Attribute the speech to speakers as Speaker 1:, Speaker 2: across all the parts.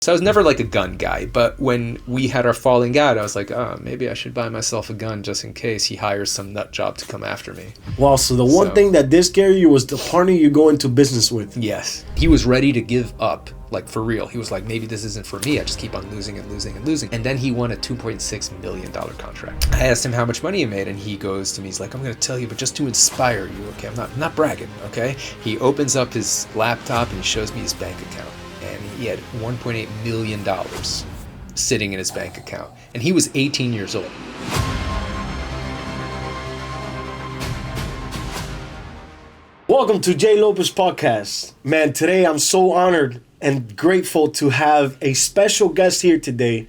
Speaker 1: So I was never like a gun guy, but when we had our falling out, I was like, oh, maybe I should buy myself a gun just in case he hires some nut job to come after me.
Speaker 2: Well, so the one thing that did scare you was the partner you go into business with.
Speaker 1: Yes. He was ready to give up, like for real. He was like, maybe this isn't for me. I just keep on losing and losing and losing. And then he won a $2.6 million contract. I asked him how much money he made, and he goes to me, he's like, I'm going to tell you, but just to inspire you, okay? I'm not bragging, okay? He opens up his laptop and he shows me his bank account. He had $1.8 million sitting in his bank account. And he was 18 years old.
Speaker 2: Welcome to JLopez Podcast. Man, today I'm so honored and grateful to have a special guest here today.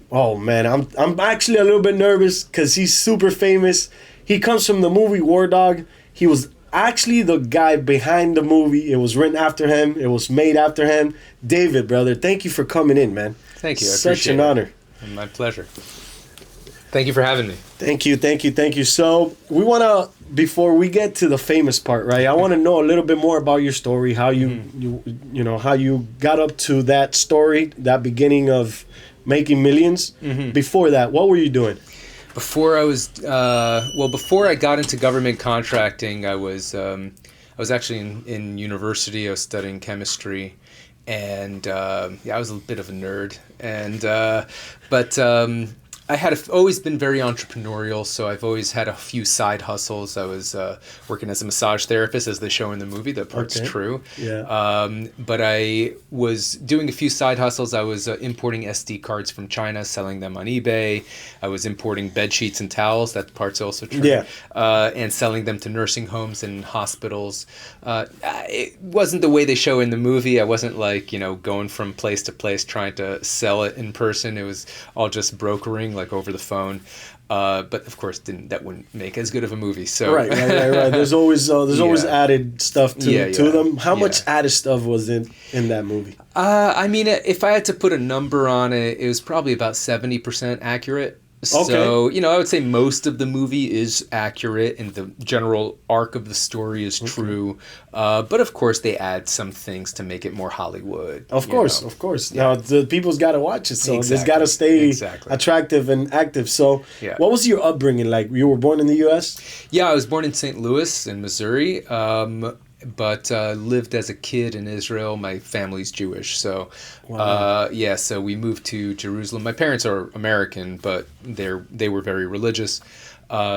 Speaker 2: Oh man, I'm actually a little bit nervous because he's super famous. He comes from the movie War Dog. He was actually the guy behind the movie. It was written after him. It was made after him. David, brother, thank you for coming in, man.
Speaker 1: Thank you. I
Speaker 2: Such an honor.
Speaker 1: My pleasure. Thank you for having me.
Speaker 2: Thank you. So we want to, before we get to the famous part, right? I want to know a little bit more about your story, how you know, how you got up to that story, that beginning of making millions. Before that, what were you doing?
Speaker 1: Before I got into government contracting, I was actually in university. I was studying chemistry, and I was a bit of a nerd. And but I had always been very entrepreneurial, so I've always had a few side hustles. I was working as a massage therapist, as they show in the movie. That part's true. Yeah. But I was doing a few side hustles. I was importing SD cards from China, selling them on eBay. I was importing bed sheets and towels. That part's also true. Yeah. And selling them to nursing homes and hospitals. It wasn't the way they show in the movie. I wasn't like, going from place to place trying to sell it in person. It was all just brokering, like over the phone, but of course that wouldn't make as good of a movie. So
Speaker 2: right. There's always added stuff to them. How much added stuff was in that movie?
Speaker 1: I mean, if I had to put a number on it, it was probably about 70% accurate.
Speaker 2: Okay.
Speaker 1: So, I would say most of the movie is accurate and the general arc of the story is true. But of course, they add some things to make it more Hollywood.
Speaker 2: Of course. Yeah. Now, the people's got to watch it, so it's got to stay attractive and active. So, what was your upbringing like? You were born in the U.S.?
Speaker 1: Yeah, I was born in St. Louis in Missouri. But lived as a kid in Israel. My family's Jewish, so so we moved to Jerusalem. My parents are American, but they were very religious.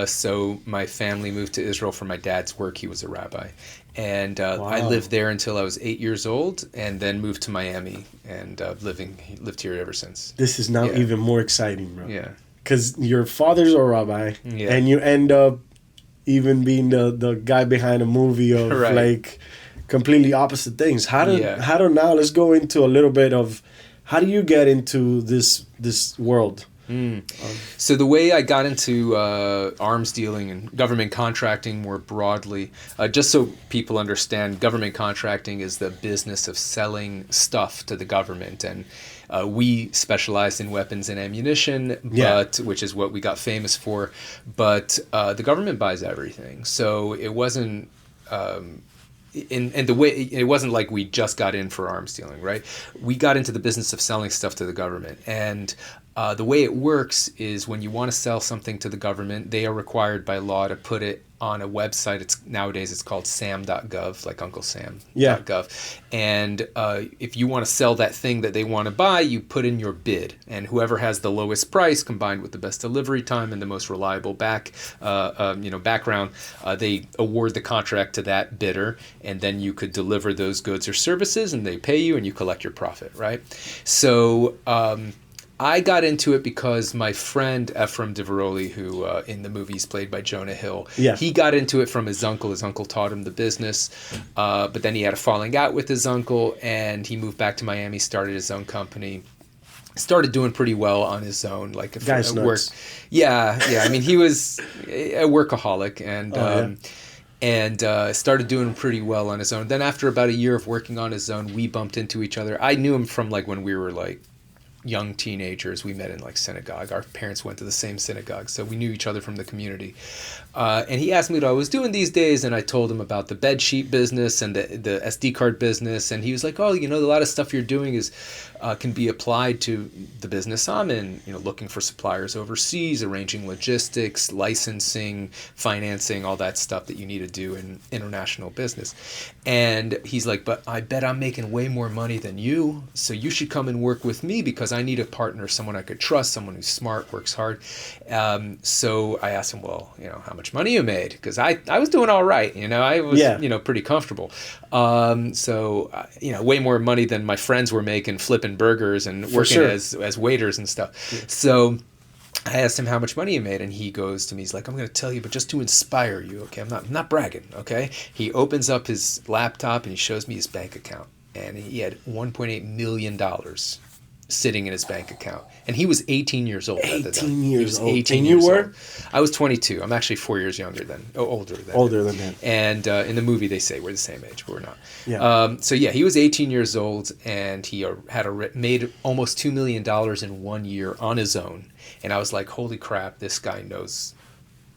Speaker 1: So my family moved to Israel for my dad's work. He was a rabbi, and I lived there until I was 8 years old, and then moved to Miami and lived here ever since.
Speaker 2: This is now even more exciting, bro.
Speaker 1: Yeah,
Speaker 2: because your father's a rabbi, and you end up even being the guy behind a movie of like completely opposite things. How do now let's go into a little bit of how do you get into this world?
Speaker 1: So the way I got into arms dealing and government contracting more broadly, just so people understand, government contracting is the business of selling stuff to the government, and we specialized in weapons and ammunition, which is what we got famous for. But the government buys everything, so it wasn't. And the way it wasn't like we just got in for arms dealing, right? We got into the business of selling stuff to the government, and the way it works is when you want to sell something to the government, they are required by law to put it on a website. Nowadays it's called sam.gov, like Uncle Sam.gov. And if you want to sell that thing that they want to buy, you put in your bid, and whoever has the lowest price combined with the best delivery time and the most reliable background, they award the contract to that bidder, and then you could deliver those goods or services, and they pay you, and you collect your profit, right? So I got into it because my friend Ephraim Diveroli, who in the movie is played by Jonah Hill, he got into it from his uncle. His uncle taught him the business, but then he had a falling out with his uncle, and he moved back to Miami, started his own company, started doing pretty well on his own. Like
Speaker 2: guy's nuts.
Speaker 1: I mean, he was a workaholic, and started doing pretty well on his own. Then after about a year of working on his own, we bumped into each other. I knew him from like when we were like young teenagers. We met in like synagogue. Our parents went to the same synagogue, so we knew each other from the community. And he asked me what I was doing these days, and I told him about the bed sheet business and the SD card business. And he was like, "Oh, a lot of stuff you're doing is can be applied to the business I'm in, looking for suppliers overseas, arranging logistics, licensing, financing, all that stuff that you need to do in international business. And he's like, but I bet I'm making way more money than you, so you should come and work with me because I need a partner, someone I could trust, someone who's smart, works hard. So I asked him, well, how much money you made? Because I was doing all right, I was, pretty comfortable. So way more money than my friends were making flipping burgers and working as waiters and stuff. Yeah. So I asked him how much money he made, and he goes to me, he's like, I'm going to tell you, but just to inspire you, okay? I'm not bragging, okay? He opens up his laptop and he shows me his bank account, and he had $1.8 million sitting in his bank account. And he was 18 years old at the time.
Speaker 2: 18 years old.
Speaker 1: 18
Speaker 2: and
Speaker 1: years
Speaker 2: you were?
Speaker 1: Old. I was 22. I'm actually 4 years older than him. And in the movie they say we're the same age, but we're not. Yeah. He was 18 years old, and he made almost $2 million in 1 year on his own. And I was like, holy crap, this guy knows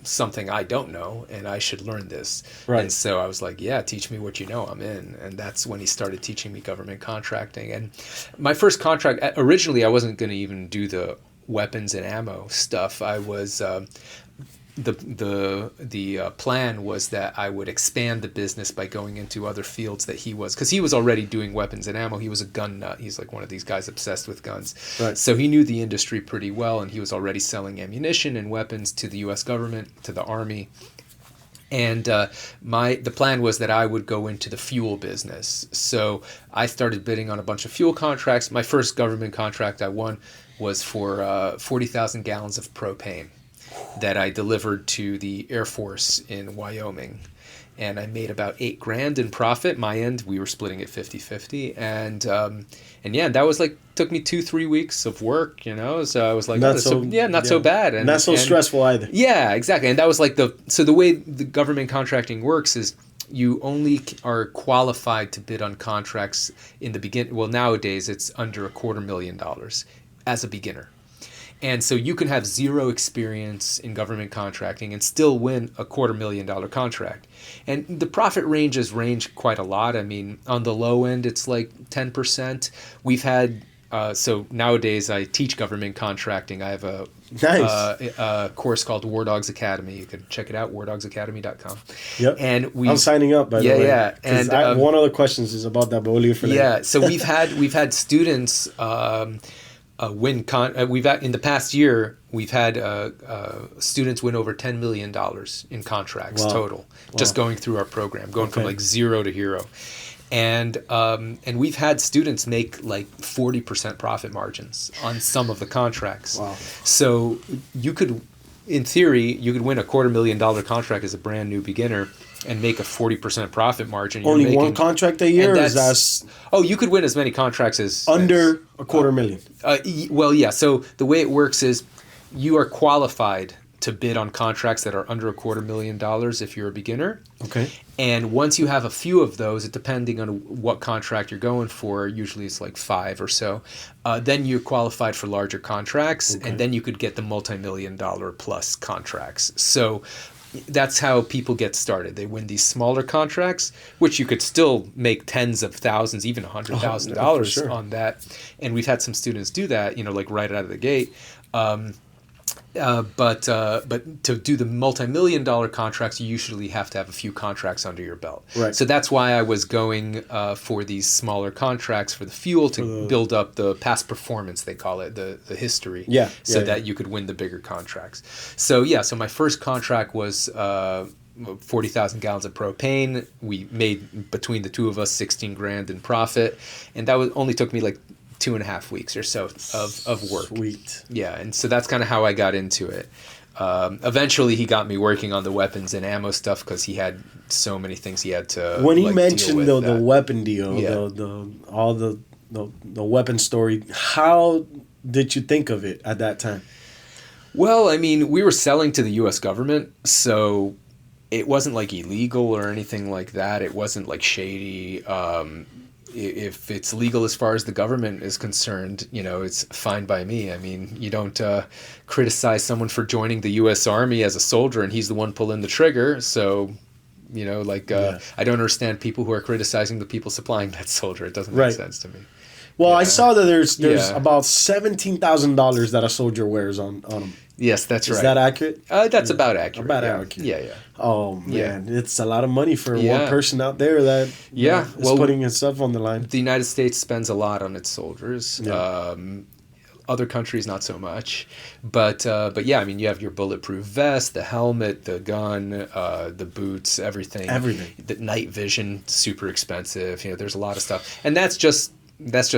Speaker 1: something I don't know, and I should learn this. Right. And so I was like, yeah, teach me what you know, I'm in. And that's when he started teaching me government contracting. And my first contract, originally I wasn't going to even do the weapons and ammo stuff. I was the plan was that I would expand the business by going into other fields that he was, because he was already doing weapons and ammo. He was a gun nut. He's like one of these guys obsessed with guns. Right. So he knew the industry pretty well, and he was already selling ammunition and weapons to the U.S. government, to the Army. And the plan was that I would go into the fuel business. So I started bidding on a bunch of fuel contracts. My first government contract I won was for 40,000 gallons of propane that I delivered to the Air Force in Wyoming. And I made about $8,000 in profit. My end, we were splitting it 50-50. And that was took me 2-3 weeks of work, So I was like, not so bad. And
Speaker 2: not so stressful either.
Speaker 1: Yeah, exactly. And that was so the way the government contracting works is you only are qualified to bid on contracts in the beginning. Well, nowadays it's under $250,000 as a beginner. And so you can have zero experience in government contracting and still win a $250,000 contract. And the profit ranges range quite a lot. I mean, on the low end, it's like 10%. We've had, so nowadays I teach government contracting. I have a course called War Dogs Academy. You can check it out, wardogsacademy.com. Yep. And I'm
Speaker 2: signing up, by the way.
Speaker 1: Yeah.
Speaker 2: And one of the questions is about that, but we'll leave it for later.
Speaker 1: Yeah. So we've had students, in the past year, we've had students win over $10 million in contracts total, just going through our program, going from zero to hero. And we've had students make 40% profit margins on some of the contracts. Wow. So in theory, you could win a $250,000 contract as a brand new beginner and make a 40% profit margin.
Speaker 2: Only one contract a year?
Speaker 1: You could win as many contracts as...
Speaker 2: Under $250,000?
Speaker 1: Well, yeah. So the way it works is you are qualified to bid on contracts that are under $250,000 if you're a beginner. Okay. And once you have a few of those, depending on what contract you're going for, usually it's 5 or so, then you're qualified for larger contracts, and then you could get the multi-million-dollar plus contracts. So that's how people get started. They win these smaller contracts, which you could still make tens of thousands, even $100,000 on that. And we've had some students do that, right out of the gate. But to do the multi-million-dollar contracts, you usually have to have a few contracts under your belt. Right. So that's why I was going for these smaller contracts for the fuel to build up the past performance, they call it, the history. Yeah. That you could win the bigger contracts. So my first contract was 40,000 gallons of propane. We made, between the two of us, $16,000 in profit, and that only took me 2.5 weeks or so of work.
Speaker 2: Sweet.
Speaker 1: Yeah, and so that's kind of how I got into it. Eventually, he got me working on the weapons and ammo stuff because he had so many things he had to.
Speaker 2: When he mentioned the weapon deal, the weapon story, how did you think of it at that time?
Speaker 1: Well, I mean, we were selling to the U.S. government, so it wasn't illegal or anything like that. It wasn't shady. If it's legal as far as the government is concerned, it's fine by me. I mean, you don't criticize someone for joining the U.S. Army as a soldier and he's the one pulling the trigger. So, I don't understand people who are criticizing the people supplying that soldier. It doesn't make sense to me.
Speaker 2: Well, I saw that there's
Speaker 1: Yeah.
Speaker 2: about $17,000 that a soldier wears on them.
Speaker 1: Yes, that's right.
Speaker 2: Is that accurate?
Speaker 1: That's about accurate.
Speaker 2: About
Speaker 1: yeah.
Speaker 2: accurate.
Speaker 1: Yeah, yeah.
Speaker 2: Oh man, it's a lot of money for
Speaker 1: Yeah.
Speaker 2: one person out there that is putting himself on the line.
Speaker 1: The United States spends a lot on its soldiers.
Speaker 2: Yeah.
Speaker 1: Other countries not so much, but yeah, I mean, you have your bulletproof vest, the helmet, the gun, the boots, everything. The night vision, super expensive. You know, there's a lot of stuff, and that's just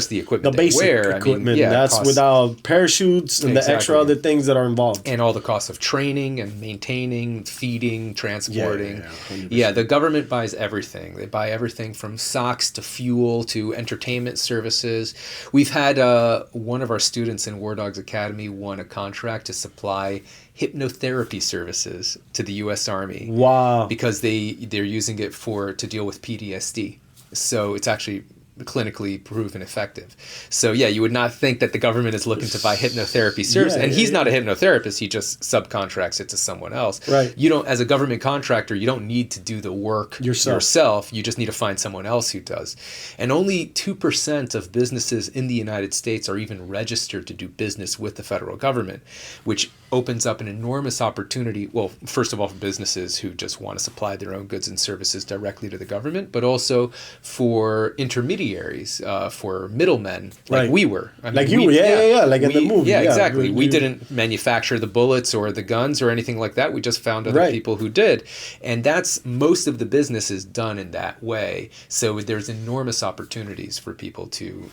Speaker 1: the equipment
Speaker 2: The basic
Speaker 1: they wear.
Speaker 2: equipment.
Speaker 1: I mean, yeah,
Speaker 2: that's without parachutes and the extra other things that are involved.
Speaker 1: And all the costs of training and maintaining, feeding, transporting.
Speaker 2: Yeah,
Speaker 1: the government buys everything. They buy everything from socks to fuel to entertainment services. We've had one of our students in War Dogs Academy won a contract to supply hypnotherapy services to the U.S. Army.
Speaker 2: Wow.
Speaker 1: Because they're using it to deal with PTSD. So it's actually clinically proven effective. So yeah, you would not think that the government is looking to buy hypnotherapy service, and he's not a hypnotherapist. He just subcontracts it to someone else.
Speaker 2: Right.
Speaker 1: You don't, as a government contractor, you don't need to do the work yourself. You just need to find someone else who does. And only 2% of businesses in the United States are even registered to do business with the federal government, which opens up an enormous opportunity. Well, first of all, for businesses who just want to supply their own goods and services directly to the government, but also for intermediaries, for middlemen, like we were. I mean,
Speaker 2: like you were, like in the movie.
Speaker 1: Yeah, exactly. We didn't manufacture the bullets or the guns or anything like that. We just found other people who did. And that's most of the business is done in that way. So there's enormous opportunities for people to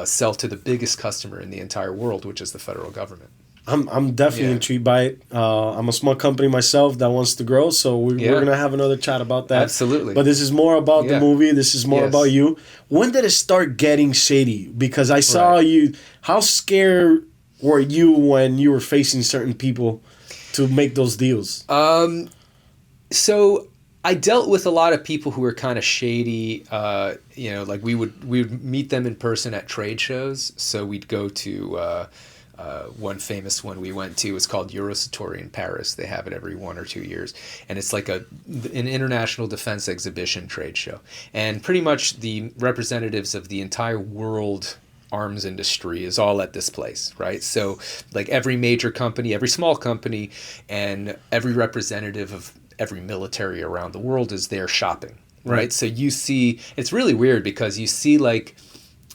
Speaker 1: sell to the biggest customer in the entire world, which is the federal government.
Speaker 2: I'm definitely intrigued by it. I'm a small company myself that wants to grow, so we're going to have another chat about that.
Speaker 1: Absolutely.
Speaker 2: But this is more about the movie. This is more about you. When did it start getting shady? Because I saw you. How scared were you when you were facing certain people to make those deals?
Speaker 1: So I dealt with a lot of people who were kind of shady. Like we would meet them in person at trade shows. So we'd go to one famous one we went to was called Eurosatori in Paris. They have it every 1 or 2 years, and it's like an international defense exhibition trade show. And pretty much the representatives of the entire world arms industry is all at this place, right? So like every major company, every small company, and every representative of every military around the world is there shopping, right? So you see, it's really weird because you see like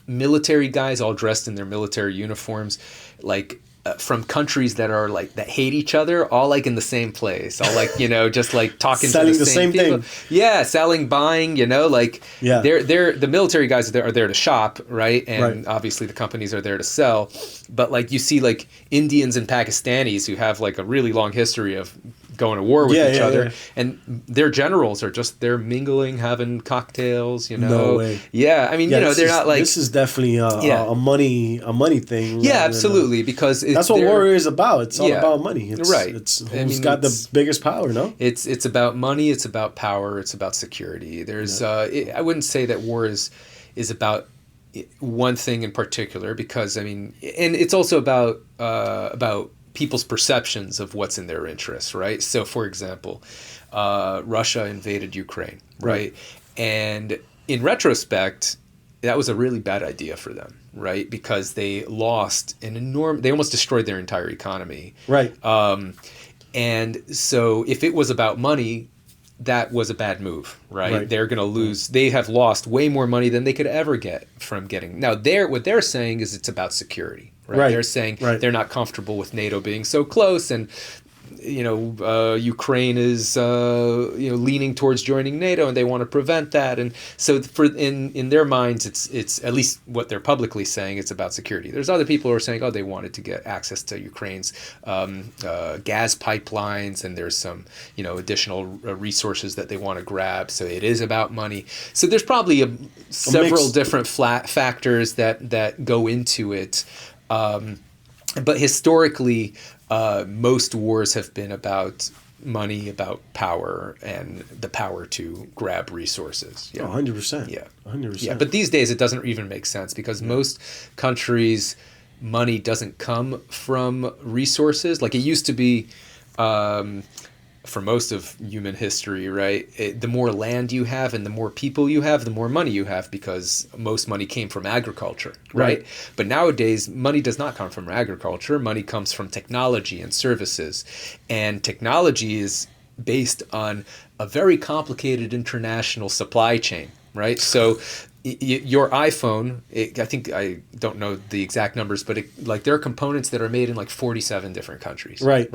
Speaker 1: military guys all dressed in their military uniforms, like from countries that are like that hate each other, all like in the same place, all like just like talking
Speaker 2: selling
Speaker 1: to the same people.
Speaker 2: thing.
Speaker 1: Yeah, selling, buying. They're the military guys are there to shop, right? And obviously the companies are there to sell. But like you see like Indians and Pakistanis who have like a really long history of going to war with each other, and their generals are just they're mingling, having cocktails.
Speaker 2: No way.
Speaker 1: Yeah, I mean they're not like
Speaker 2: this is definitely a money thing.
Speaker 1: Yeah, absolutely, because
Speaker 2: that's what war is about. It's all about money. It's who's got the biggest power. No,
Speaker 1: it's about money. It's about power. It's about security. There's I wouldn't say that war is about one thing in particular, because I mean, and it's also about people's perceptions of what's in their interests, right? So, for example, Russia invaded Ukraine, right? And in retrospect, that was a really bad idea for them, right? Because they lost they almost destroyed their entire economy.
Speaker 2: Right.
Speaker 1: And so if it was about money, that was a bad move, right? They're going to lose. They have lost way more money than they could ever get from getting. Now, what they're saying is it's about security, right? They're saying they're not comfortable with NATO being so close, and Ukraine is leaning towards joining NATO, and they want to prevent that. And so in their minds, it's at least what they're publicly saying, it's about security. There's other people who are saying, they wanted to get access to Ukraine's gas pipelines, and there's some additional resources that they want to grab. So it is about money. So there's probably several different factors that go into it. But historically, most wars have been about money, about power, and the power to grab resources.
Speaker 2: Yeah. 100%.
Speaker 1: Yeah.
Speaker 2: 100%.
Speaker 1: Yeah, but these days it doesn't even make sense, because most countries' money doesn't come from resources. Like it used to be, for most of human history, right? The more land you have and the more people you have, the more money you have, because most money came from agriculture, right? But nowadays, money does not come from agriculture. Money comes from technology and services. And technology is based on a very complicated international supply chain, right? So your iPhone, I don't know the exact numbers, but there are components that are made in like 47 different countries, right?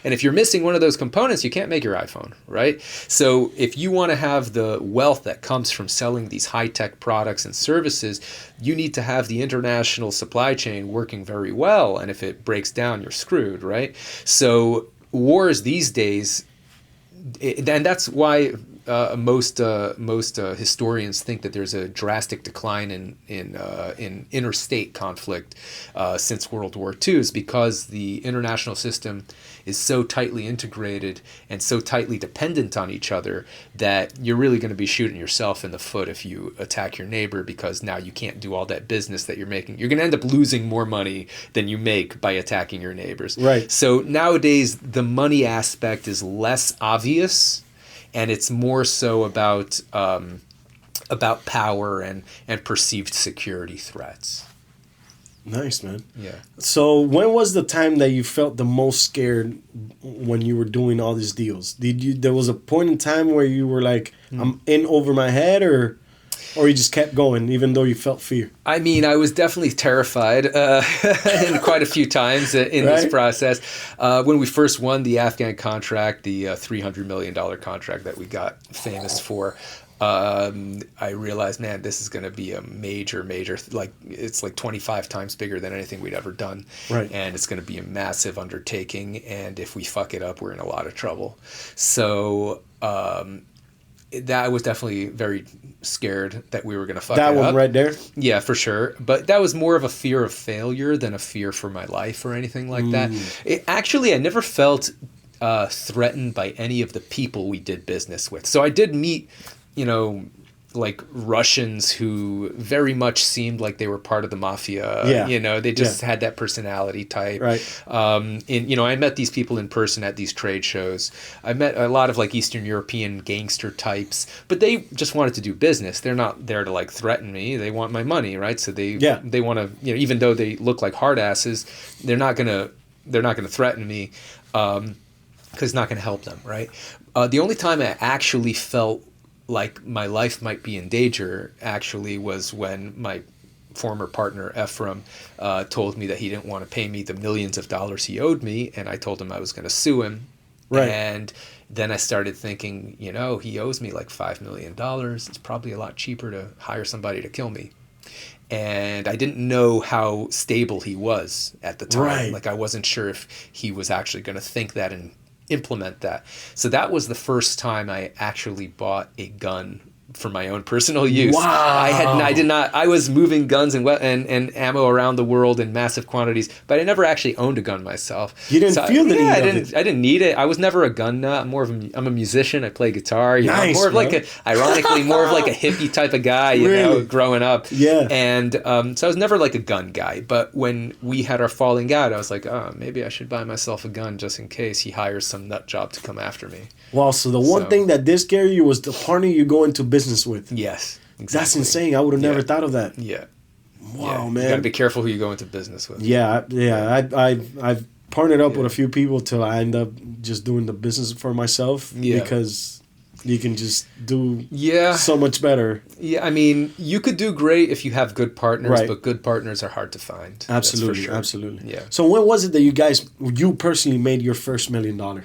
Speaker 1: And if you're missing one of those components, you can't make your iPhone, right? So if you want to have the wealth that comes from selling these high-tech products and services, you need to have the international supply chain working very well. And if it breaks down, you're screwed, right? So wars these days, and that's why most historians think that there's a drastic decline in interstate conflict since World War II, is because the international system is so tightly integrated and so tightly dependent on each other that you're really going to be shooting yourself in the foot if you attack your neighbor, because now you can't do all that business that you're making. You're going to end up losing more money than you make by attacking your neighbors.
Speaker 2: Right.
Speaker 1: So nowadays, the money aspect is less obvious, and it's more so about power and perceived security threats.
Speaker 2: Nice, man.
Speaker 1: Yeah.
Speaker 2: So when was the time that you felt the most scared when you were doing all these deals? There was a point in time where you were like, I'm in over my head, or you just kept going even though you felt fear?
Speaker 1: I mean, I was definitely terrified in quite a few times in this process. When we first won the Afghan contract, the $300 million contract that we got famous for, I realized, man, this is going to be a major, it's like 25 times bigger than anything we'd ever done.
Speaker 2: Right.
Speaker 1: And it's going to be a massive undertaking. And if we fuck it up, we're in a lot of trouble. So that I was definitely very scared that we were going to fuck it up.
Speaker 2: That one right there?
Speaker 1: Yeah, for sure. But that was more of a fear of failure than a fear for my life or anything like that. Actually, I never felt threatened by any of the people we did business with. So I did meet, like Russians who very much seemed like they were part of the mafia.
Speaker 2: Yeah.
Speaker 1: They just had that personality type.
Speaker 2: Right.
Speaker 1: I met these people in person at these trade shows. I met a lot of like Eastern European gangster types, but they just wanted to do business. They're not there to like threaten me. They want my money, right? So they want to, even though they look like hard asses, they're not gonna threaten me, because it's not gonna help them, right? The only time I actually felt like my life might be in danger actually was when my former partner Ephraim told me that he didn't want to pay me the millions of dollars he owed me, and I told him I was going to sue him. Right. And then I started thinking, he owes me like $5 million. It's probably a lot cheaper to hire somebody to kill me. And I didn't know how stable he was at the time.
Speaker 2: Right.
Speaker 1: Like I wasn't sure if he was actually going to think that and implement that. So that was the first time I actually bought a gun for my own personal use.
Speaker 2: Wow.
Speaker 1: I was moving guns and ammo around the world in massive quantities, but I never actually owned a gun myself.
Speaker 2: You didn't feel the need of it.
Speaker 1: I didn't need it. I was never a gun nut. I'm a musician. I play guitar.
Speaker 2: Nice,
Speaker 1: more of like ironically more of like a hippie type of guy,
Speaker 2: really?
Speaker 1: Growing up.
Speaker 2: Yeah.
Speaker 1: And so I was never like a gun guy. But when we had our falling out, I was like, maybe I should buy myself a gun just in case he hires some nut job to come after me.
Speaker 2: Wow. So the one thing that did scare you was the partner you go into business with.
Speaker 1: Yes. Exactly.
Speaker 2: That's insane. I would have never thought of that.
Speaker 1: Yeah.
Speaker 2: Wow, man.
Speaker 1: You gotta be careful who you go into business with.
Speaker 2: Yeah. I've partnered up with a few people till I end up just doing the business for myself. Yeah. Because you can just do so much better. Yeah, I mean, you could do great if you have good partners, but good partners are hard to find. Absolutely,
Speaker 1: that's for sure.
Speaker 2: Absolutely.
Speaker 1: Yeah.
Speaker 2: So when was it that you personally made your first $1 million?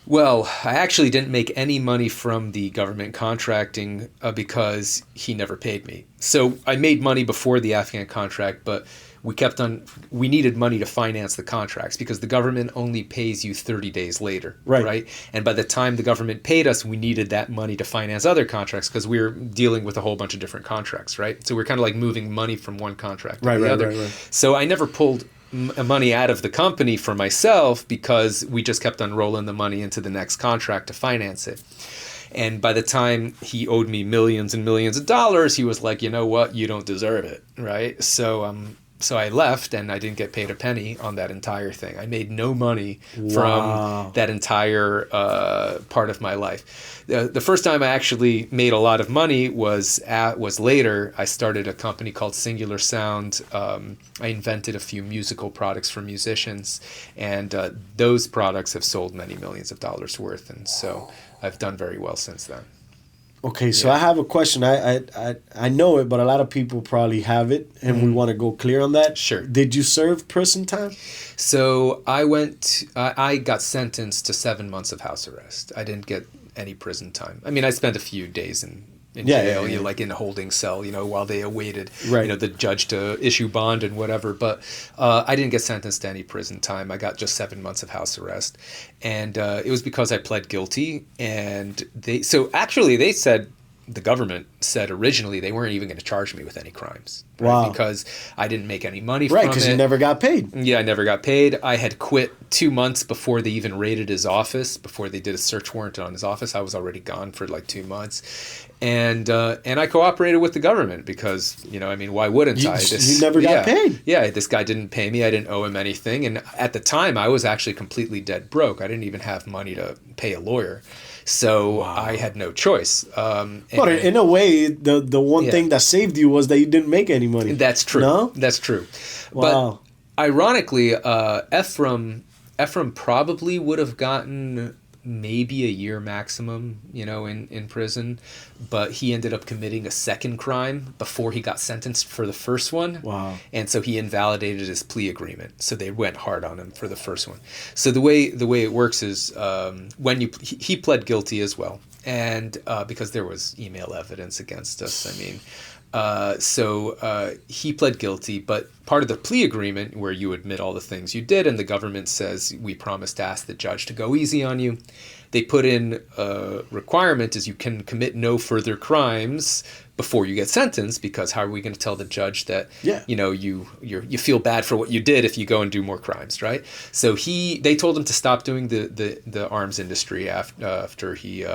Speaker 1: Well, I actually didn't make any money from the government contracting because he never paid me. So I made money before the Afghan contract, but we needed money to finance the contracts because the government only pays you 30 days later, right? And by the time the government paid us, we needed that money to finance other contracts because we were dealing with a whole bunch of different contracts, right? So we're kind of like moving money from one contract to the other. Right. So I never pulled money out of the company for myself because we just kept on rolling the money into the next contract to finance it. And by the time he owed me millions and millions of dollars, he was like, you know what, you don't deserve it, right? So So I left, and I didn't get paid a penny on that entire thing. I made no money
Speaker 2: Wow.
Speaker 1: from that entire part of my life. The first time I actually made a lot of money was later. I started a company called Singular Sound. I invented a few musical products for musicians, and those products have sold many millions of dollars worth, and so I've done very well since then.
Speaker 2: Okay, so I have a question. I know it, but a lot of people probably have it, and we want to go clear on that.
Speaker 1: Sure.
Speaker 2: Did you serve prison time?
Speaker 1: So I got sentenced to 7 months of house arrest. I didn't get any prison time. I mean, I spent a few days in jail, you know, like in a holding cell, you know, while they awaited, you know, the judge to issue bond and whatever. But I didn't get sentenced to any prison time. I got just 7 months of house arrest. And it was because I pled guilty. And they said, the government said originally they weren't even going to charge me with any crimes. Right?
Speaker 2: Wow.
Speaker 1: Because I didn't make any money from it.
Speaker 2: Right, because you never got paid.
Speaker 1: Yeah, I never got paid. I had quit 2 months before they even raided his office, before they did a search warrant on his office. I was already gone for like 2 months. And I cooperated with the government because, you know, I mean, why wouldn't I?
Speaker 2: You never got paid.
Speaker 1: Yeah, this guy didn't pay me. I didn't owe him anything. And at the time, I was actually completely dead broke. I didn't even have money to pay a lawyer. So I had no choice.
Speaker 2: But in a way, the one thing that saved you was that you didn't make any money.
Speaker 1: That's true.
Speaker 2: No?
Speaker 1: That's true.
Speaker 2: Wow.
Speaker 1: But ironically, Ephraim probably would have gotten maybe a year maximum, you know, in prison. But he ended up committing a second crime before he got sentenced for the first one.
Speaker 2: Wow.
Speaker 1: And so he invalidated his plea agreement. So they went hard on him for the first one. So the way it works is when he pled guilty as well. And because there was email evidence against us, I mean, so he pled guilty, but part of the plea agreement where you admit all the things you did and the government says, we promise to ask the judge to go easy on you. They put in a requirement is you can commit no further crimes before you get sentenced, because how are we going to tell the judge that, you know, you feel bad for what you did if you go and do more crimes, right? So they told him to stop doing the arms industry after he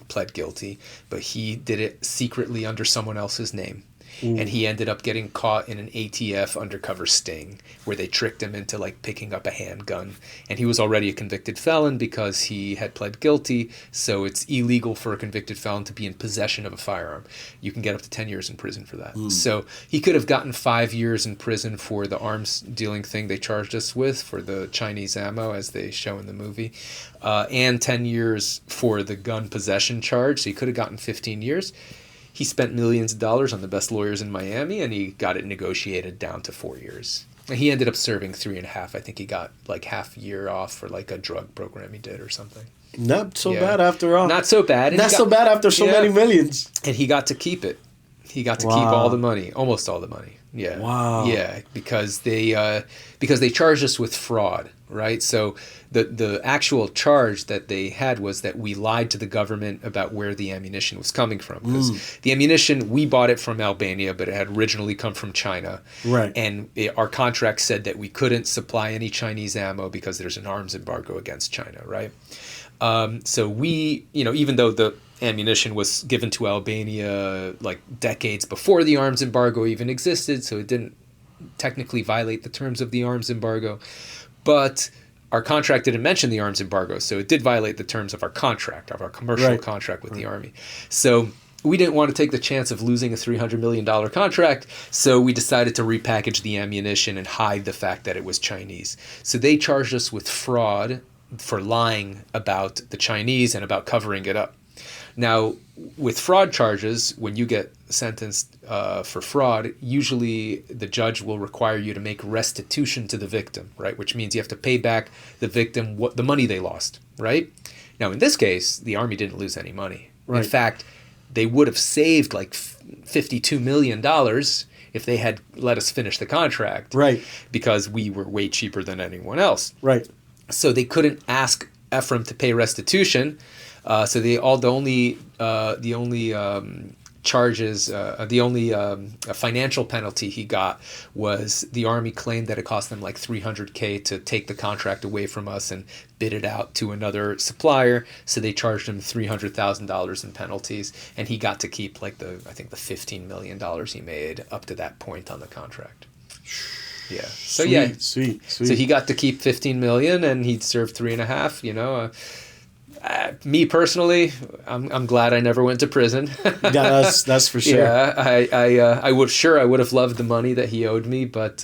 Speaker 1: pled guilty, but he did it secretly under someone else's name. Ooh. And he ended up getting caught in an ATF undercover sting where they tricked him into like picking up a handgun. And he was already a convicted felon because he had pled guilty. So it's illegal for a convicted felon to be in possession of a firearm. You can get up to 10 years in prison for that. So he could have gotten 5 years in prison for the arms dealing thing they charged us with for the Chinese ammo, as they show in the movie, and 10 years for the gun possession charge. So he could have gotten 15 years. He spent millions of dollars on the best lawyers in Miami, and he got it negotiated down to 4 years. And he ended up serving 3.5. I think he got like half a year off for like a drug program he did or something.
Speaker 2: Not so bad after all.
Speaker 1: Not so bad.
Speaker 2: Not so bad after so many millions.
Speaker 1: And he got to keep it. He got to keep all the money, almost all the money. Yeah.
Speaker 2: Wow.
Speaker 1: Yeah, because they charged us with fraud, right? So the actual charge that they had was that we lied to the government about where the ammunition was coming from. Because the ammunition, we bought it from Albania, but it had originally come from China. Right. And our contract said that we couldn't supply any Chinese ammo because there's an arms embargo against China, right? So we, you know, even though the ammunition was given to Albania like decades before the arms embargo even existed, so it didn't technically violate the terms of the arms embargo. But our contract didn't mention the arms embargo, so it did violate the terms of our contract, of our commercial contract with the Army. So we didn't want to take the chance of losing a $300 million contract, so we decided to repackage the ammunition and hide the fact that it was Chinese. So they charged us with fraud for lying about the Chinese and about covering it up. Now, with fraud charges, when you get sentenced for fraud, usually the judge will require you to make restitution to the victim, right? Which means you have to pay back the victim the money they lost, right? Now, in this case, the Army didn't lose any money. Right. In fact, they would have saved like $52 million if they had let us finish the contract, right? Because we were way cheaper than anyone else, right? So they couldn't ask Ephraim to pay restitution. So the only financial penalty he got was the Army claimed that it cost them like $300K to take the contract away from us and bid it out to another supplier. So they charged him $300,000 in penalties, and he got to keep like the $15 million he made up to that point on the contract. Yeah. So
Speaker 2: Sweet.
Speaker 1: So he got to keep 15 million, and he'd served 3.5. You know, me personally, I'm glad I never went to prison.
Speaker 2: Yeah, that's for sure.
Speaker 1: Yeah, I would have loved the money that he owed me, but.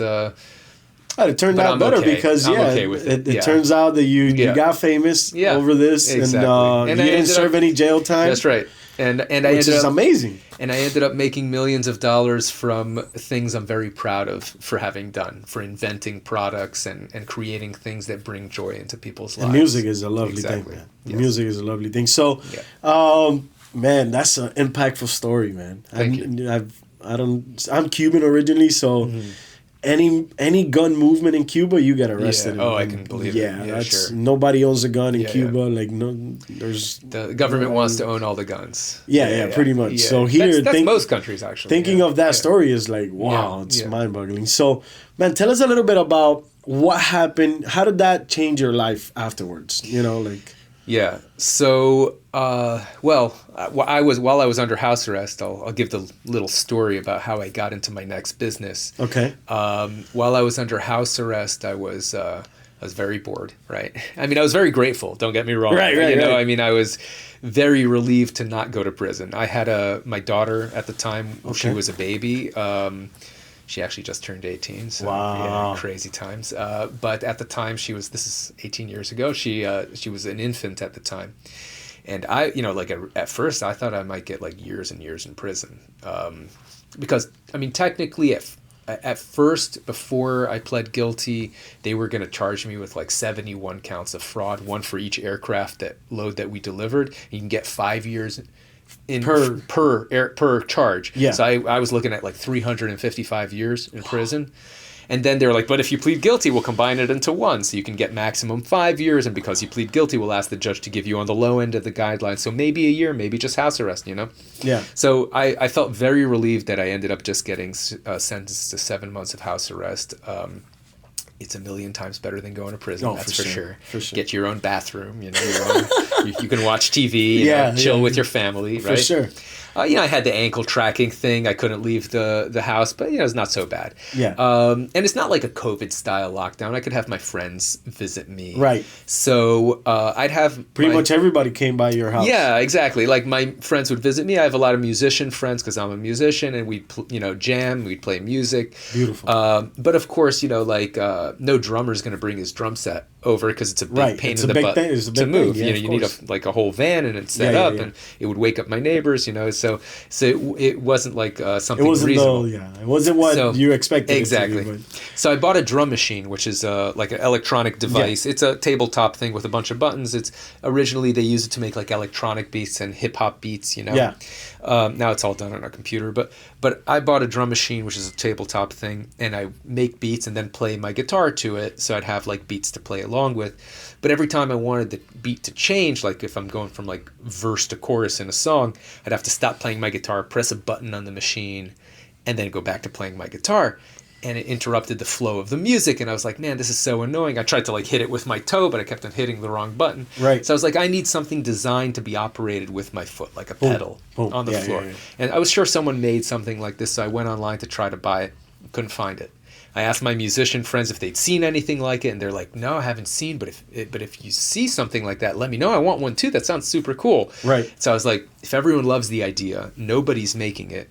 Speaker 2: It turned out better because
Speaker 1: I'm okay with it.
Speaker 2: It turns out that you got famous over this,
Speaker 1: exactly.
Speaker 2: And you didn't serve any jail time.
Speaker 1: That's right. And I
Speaker 2: which is amazing.
Speaker 1: And I ended up making millions of dollars from things I'm very proud of for having done, for inventing products and creating things that bring joy into people's lives.
Speaker 2: And music is a lovely thing, man.
Speaker 1: Yes.
Speaker 2: Music is a lovely thing. So, man, that's an impactful story, man.
Speaker 1: Thank you.
Speaker 2: I'm Cuban originally, so. Mm-hmm. Any gun movement in Cuba, you get arrested.
Speaker 1: Yeah. Oh, I can believe it. Yeah, sure.
Speaker 2: Nobody owns a gun in Cuba. Like there's
Speaker 1: the government wants to own all the guns.
Speaker 2: Yeah, pretty much. Yeah. So here,
Speaker 1: that's most countries actually.
Speaker 2: Thinking of that story is like wow, it's mind-boggling. So, man, tell us a little bit about what happened. How did that change your life afterwards? You know, like.
Speaker 1: Yeah. So, while I was under house arrest, I'll give the little story about how I got into my next business.
Speaker 2: Okay.
Speaker 1: While I was under house arrest, I was very bored. Right. I mean, I was very grateful. Don't get me wrong.
Speaker 2: Right.
Speaker 1: You know, I mean, I was very relieved to not go to prison. I had my daughter at the time. Okay. She was a baby. She actually just turned 18, so
Speaker 2: wow.
Speaker 1: Crazy times. But at the time, this is 18 years ago, she was an infant at the time. And I, like at first, I thought I might get like years and years in prison. Because, I mean, technically at first, before I pled guilty, they were going to charge me with like 71 counts of fraud, one for each aircraft load that we delivered. You can get 5 years per charge.
Speaker 2: Yeah.
Speaker 1: So I was looking at like 355 years in prison. And then they're like, but if you plead guilty, we'll combine it into one. So you can get maximum 5 years. And because you plead guilty, we'll ask the judge to give you on the low end of the guidelines. So maybe a year, maybe just house arrest,
Speaker 2: Yeah.
Speaker 1: So I felt very relieved that I ended up just getting sentenced to 7 months of house arrest. It's a million times better than going to prison. That's for sure.
Speaker 2: For sure.
Speaker 1: Get your own bathroom, you can watch TV, chill with your family, right?
Speaker 2: For sure.
Speaker 1: I had the ankle tracking thing. I couldn't leave the house, but it's not so bad.
Speaker 2: Yeah.
Speaker 1: And it's not like a COVID style lockdown. I could have my friends visit me.
Speaker 2: Right.
Speaker 1: So I'd have
Speaker 2: pretty much everybody came by your house.
Speaker 1: Yeah, exactly. Like my friends would visit me. I have a lot of musician friends because I'm a musician, and we'd jam. We'd play music.
Speaker 2: Beautiful.
Speaker 1: But of course, no drummer's going to bring his drum set over because it's a big pain in the butt to move.
Speaker 2: Yeah,
Speaker 1: you need a whole van and it's set up, and it would wake up my neighbors. So it wasn't like something reasonable.
Speaker 2: It wasn't what you expected.
Speaker 1: Exactly.
Speaker 2: It to be, but.
Speaker 1: So I bought a drum machine, which is like an electronic device. Yeah. It's a tabletop thing with a bunch of buttons. It's originally they used it to make like electronic beats and hip hop beats.
Speaker 2: Yeah.
Speaker 1: Now it's all done on a computer, but I bought a drum machine, which is a tabletop thing, and I make beats and then play my guitar to it, so I'd have like beats to play along with. But every time I wanted the beat to change, like if I'm going from like verse to chorus in a song, I'd have to stop playing my guitar, press a button on the machine, and then go back to playing my guitar. And it interrupted the flow of the music, and I was like, man, this is so annoying. I tried to like hit it with my toe, but I kept on hitting the wrong button.
Speaker 2: Right.
Speaker 1: So I was like, I need something designed to be operated with my foot, like a pedal on the floor.
Speaker 2: Yeah.
Speaker 1: And I was sure someone made something like this, so I went online to try to buy it. Couldn't find it. I asked my musician friends if they'd seen anything like it, and they're like, no, I haven't seen, but if you see something like that, let me know. I want one too. That sounds super cool.
Speaker 2: Right.
Speaker 1: So I was like, if everyone loves the idea, nobody's making it,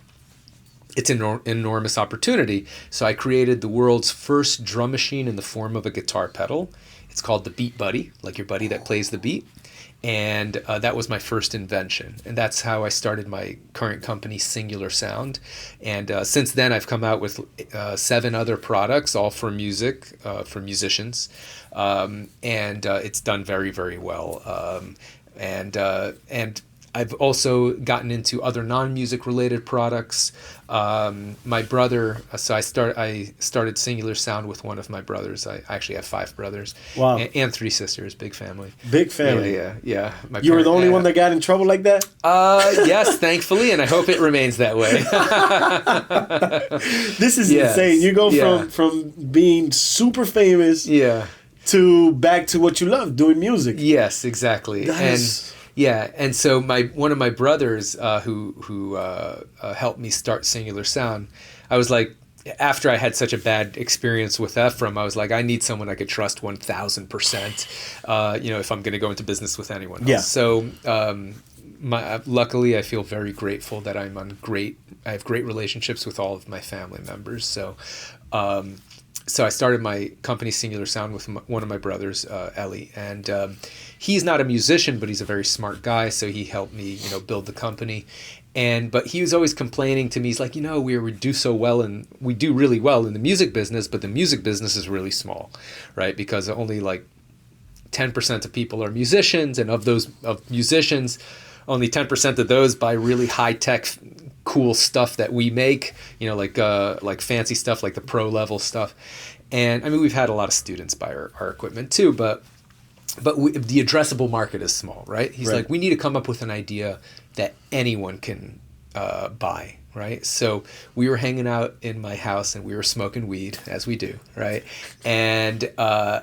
Speaker 1: it's an enormous opportunity. So I created the world's first drum machine in the form of a guitar pedal. It's called the Beat Buddy, like your buddy that plays the beat. And that was my first invention. And that's how I started my current company, Singular Sound. And since then, I've come out with 7 other products, all for music, for musicians. And it's done very, very well. And I've also gotten into other non-music related products. My brother, so I started Singular Sound with one of my brothers. I actually have 5 brothers.
Speaker 2: Wow.
Speaker 1: And 3 sisters. Big family.
Speaker 2: Big family.
Speaker 1: Yeah.
Speaker 2: You were the only one that got in trouble like that?
Speaker 1: Yes, thankfully, and I hope it remains that way.
Speaker 2: This is insane. You go from being super famous to back to what you love, doing music.
Speaker 1: Yes, exactly. And so one of my brothers who helped me start Singular Sound, I was like, after I had such a bad experience with Ephraim, I was like, I need someone I could trust 1,000%, if I'm going to go into business with anyone else.
Speaker 2: Yeah.
Speaker 1: So luckily, I feel very grateful that I have great relationships with all of my family members. So I started my company, Singular Sound, with one of my brothers, Ellie. And he's not a musician, but he's a very smart guy. So he helped me, build the company. But he was always complaining to me. He's like, we do so well, and we do really well in the music business, but the music business is really small, right? Because only like 10% of people are musicians, and of musicians, only 10% of those buy really high tech, cool stuff that we make. Like fancy stuff, like the pro level stuff. And I mean, we've had a lot of students buy our equipment too, but the addressable market is small, right? He's like, we need to come up with an idea that anyone can buy, right? So we were hanging out in my house and we were smoking weed, as we do, right? And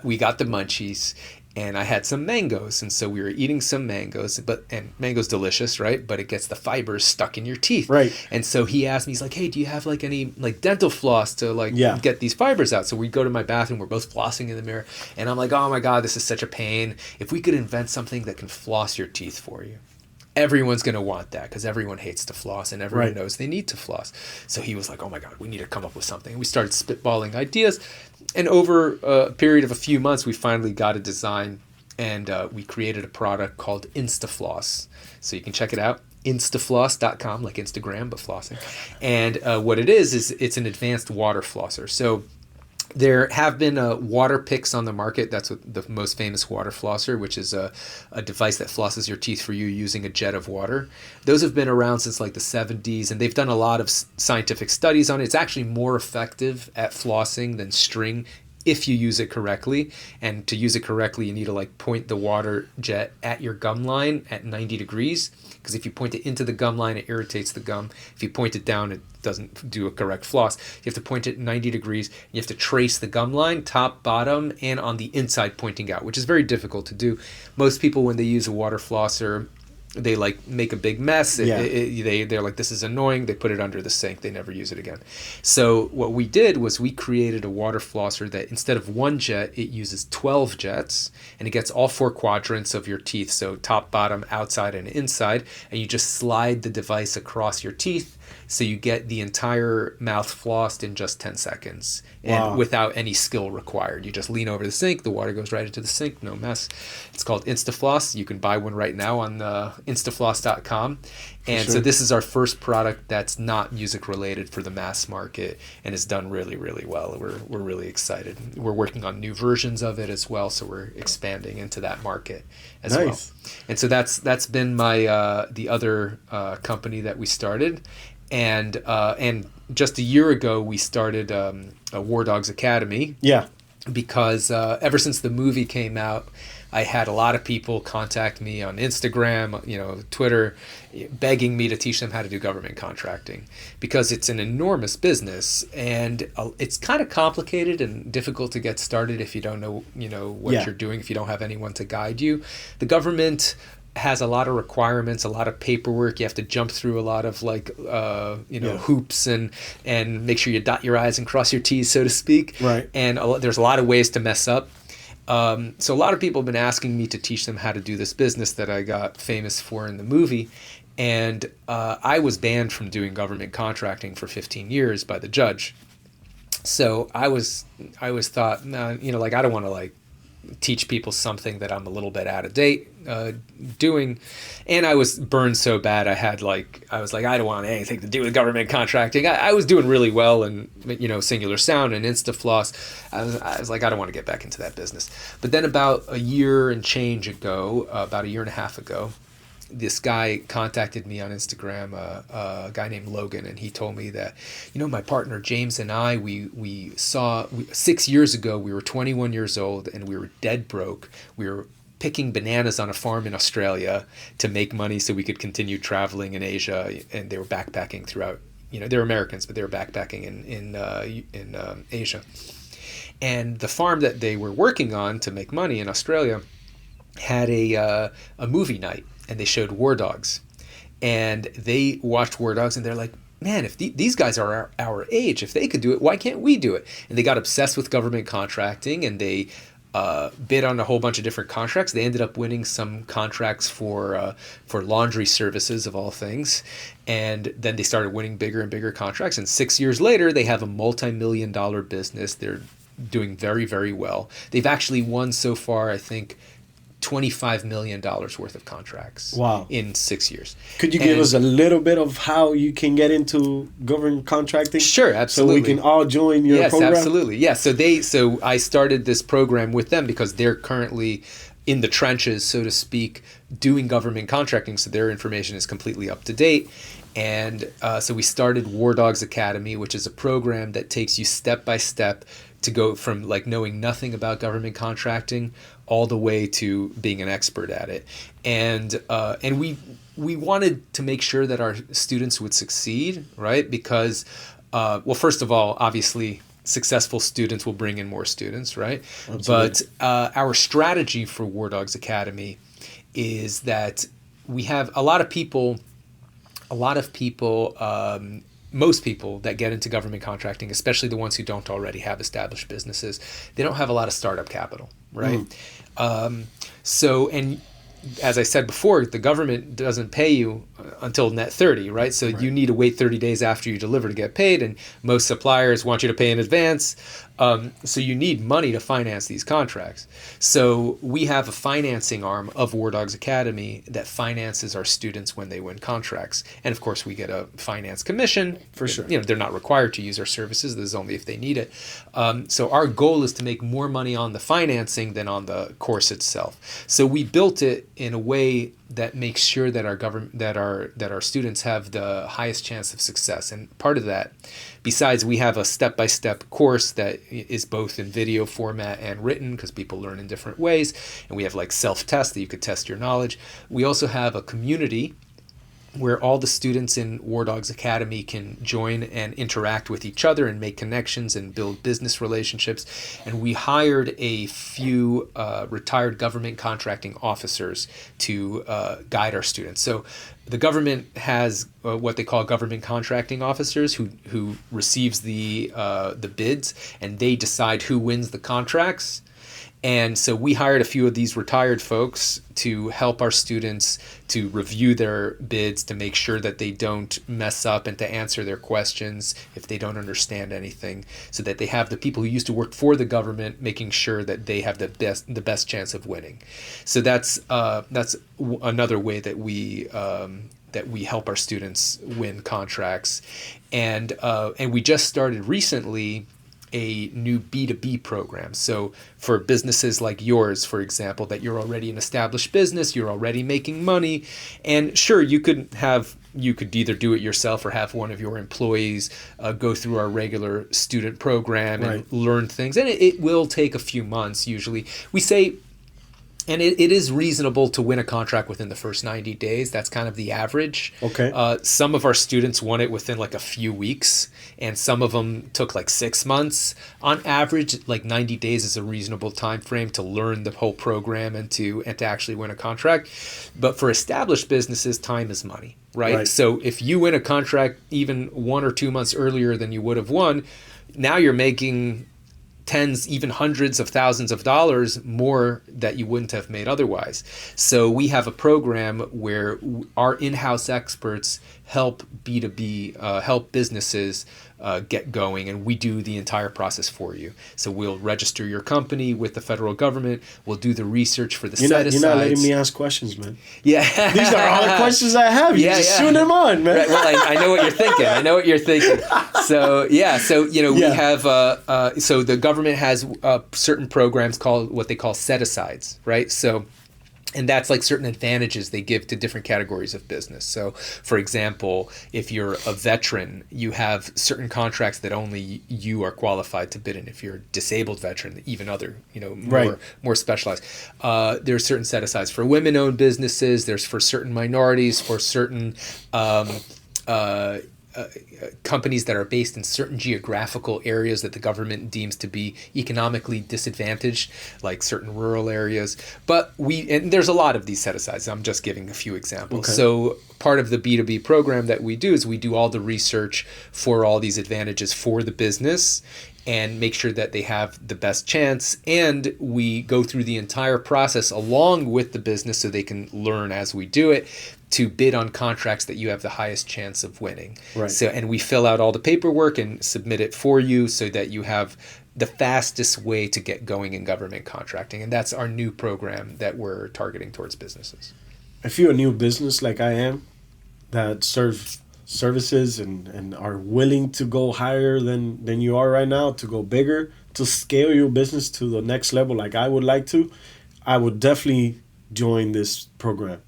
Speaker 1: we got the munchies, and I had some mangoes, and so we were eating some mangoes, and mango's delicious, right? But it gets the fibers stuck in your teeth,
Speaker 2: right?
Speaker 1: And so he asked me, he's like, "Hey, do you have like any like dental floss to get these fibers out?" So we go to my bathroom, we're both flossing in the mirror, and I'm like, "Oh my God, this is such a pain. If we could invent something that can floss your teeth for you." Everyone's going to want that because everyone hates to floss and everyone knows they need to floss. So he was like, oh my God, we need to come up with something. And we started spitballing ideas. And over a period of a few months, we finally got a design, and we created a product called InstaFloss. So you can check it out, instafloss.com, like Instagram, but flossing. And what it is it's an advanced water flosser. So there have been water picks on the market. That's the most famous water flosser, which is a device that flosses your teeth for you using a jet of water. Those have been around since like the 70s, and they've done a lot of scientific studies on it. It's actually more effective at flossing than string if you use it correctly. And to use it correctly, you need to like point the water jet at your gum line at 90 degrees. Because if you point it into the gum line, it irritates the gum. If you point it down, it doesn't do a correct floss. You have to point it 90 degrees. You have to trace the gum line, top, bottom, and on the inside pointing out, which is very difficult to do. Most people, when they use a water flosser, they like make a big mess. They're like, this is annoying. They put it under the sink. They never use it again. So what we did was we created a water flosser that instead of one jet, it uses 12 jets, and it gets all four quadrants of your teeth. So top, bottom, outside, and inside. And you just slide the device across your teeth. So you get the entire mouth flossed in just 10 seconds and without any skill required. You just lean over the sink, the water goes right into the sink, no mess. It's called InstaFloss. You can buy one right now on instafloss.com. And so this is our first product that's not music related for the mass market, and it's done really, really well. We're really excited. We're working on new versions of it as well, so we're expanding into that market as well. And so that's been my the other company that we started. And just a year ago, we started a War Dogs Academy. Yeah. Because ever since the movie came out, I had a lot of people contact me on Instagram, Twitter, begging me to teach them how to do government contracting because it's an enormous business and it's kind of complicated and difficult to get started if you don't know, what you're doing, if you don't have anyone to guide you. The government has a lot of requirements, a lot of paperwork. You have to jump through a lot of hoops and make sure you dot your I's and cross your T's, so to speak. Right. And there's a lot of ways to mess up. So a lot of people have been asking me to teach them how to do this business that I got famous for in the movie. And I was banned from doing government contracting for 15 years by the judge. So I always thought, no, I don't want to teach people something that I'm a little bit out of date doing. And I was burned so bad. I was like, I don't want anything to do with government contracting. I was doing really well in, Singular Sound and InstaFloss. I was like, I don't want to get back into that business. But then about a year and change ago, about a year and a half ago, this guy contacted me on Instagram, a guy named Logan, and he told me that, my partner James and I, we 6 years ago, we were 21 years old and we were dead broke. We were picking bananas on a farm in Australia to make money so we could continue traveling in Asia, and they were backpacking throughout, they're Americans, but they were backpacking in Asia. And the farm that they were working on to make money in Australia had a movie night. And they showed War Dogs. And they watched War Dogs and they're like, man, if these guys are our age, if they could do it, why can't we do it? And they got obsessed with government contracting, and they bid on a whole bunch of different contracts. They ended up winning some contracts for laundry services, of all things. And then they started winning bigger and bigger contracts. And 6 years later, they have a multi-million-dollar business. They're doing very, very well. They've actually won so far, I think, $25 million worth of contracts.
Speaker 2: Wow.
Speaker 1: In 6 years.
Speaker 2: Could you give us a little bit of how you can get into government contracting?
Speaker 1: Sure, absolutely.
Speaker 2: So we can all join your program?
Speaker 1: Yes, absolutely. Yeah, so I started this program with them because they're currently in the trenches, so to speak, doing government contracting, so their information is completely up to date. And so we started War Dogs Academy, which is a program that takes you step by step to go from like knowing nothing about government contracting all the way to being an expert at it. And we wanted to make sure that our students would succeed, right? Because, well, first of all, obviously, successful students will bring in more students, right? Absolutely. But our strategy for War Dogs Academy is that we have a lot of people, most people that get into government contracting, especially the ones who don't already have established businesses, they don't have a lot of startup capital, right? So, and as I said before, the government doesn't pay you until net 30, right? So you need to wait 30 days after you deliver to get paid, and most suppliers want you to pay in advance. So you need money to finance these contracts. So we have a financing arm of War Dogs Academy that finances our students when they win contracts. And of course, we get a finance commission.
Speaker 2: For sure.
Speaker 1: You know, they're not required to use our services. This is only if they need it. So our goal is to make more money on the financing than on the course itself. So we built it in a way that makes sure that our students have the highest chance of success. And part of that, besides we have a step-by-step course that is both in video format and written, because people learn in different ways, and we have like self-tests that you could test your knowledge. We also have a community where all the students in War Dogs Academy can join and interact with each other and make connections and build business relationships. And we hired a few retired government contracting officers to guide our students. So the government has what they call government contracting officers who receives the bids, and they decide who wins the contracts. And so we hired a few of these retired folks to help our students to review their bids, to make sure that they don't mess up, and to answer their questions if they don't understand anything, so that they have the people who used to work for the government making sure that they have the best chance of winning. So that's another way that we help our students win contracts. And we just started recently a new B2B program. So for businesses like yours, for example, that you're already an established business, you're already making money, and sure, you could either do it yourself or have one of your employees go through our regular student program and learn things. And it will take a few months usually. We say, and it is reasonable to win a contract within the first 90 days. That's kind of the average.
Speaker 2: Okay.
Speaker 1: Some of our students won it within like a few weeks, and some of them took like 6 months. On average, like 90 days is a reasonable time frame to learn the whole program and to actually win a contract. But for established businesses, time is money, right? So if you win a contract even 1 or 2 months earlier than you would have won, now you're making tens, even hundreds of thousands of dollars more that you wouldn't have made otherwise. So we have a program where our in-house experts help B2B, help businesses get going, and we do the entire process for you. So we'll register your company with the federal government. We'll do the research for the set-asides.
Speaker 2: You're not letting me ask questions, man.
Speaker 1: Yeah.
Speaker 2: These are all the questions I have. You just shoot them on, man.
Speaker 1: Right, well, I know what you're thinking. So, we have, so the government has certain programs called what they call set-asides, right? So, and that's like certain advantages they give to different categories of business. So, for example, if you're a veteran, you have certain contracts that only you are qualified to bid in. If you're a disabled veteran, even other, more specialized. There are certain set-asides for women-owned businesses. There's for certain minorities, for certain companies that are based in certain geographical areas that the government deems to be economically disadvantaged, like certain rural areas. And there's a lot of these set-asides. I'm just giving a few examples. Okay. So part of the B2B program that we do is we do all the research for all these advantages for the business and make sure that they have the best chance. And we go through the entire process along with the business so they can learn as we do it to bid on contracts that you have the highest chance of winning.
Speaker 2: Right.
Speaker 1: So, and we fill out all the paperwork and submit it for you so that you have the fastest way to get going in government contracting. And that's our new program that we're targeting towards businesses.
Speaker 2: If you're a new business like I am that serves services and are willing to go higher than you are right now, to go bigger, to scale your business to the next level like I would like to, I would definitely join this program.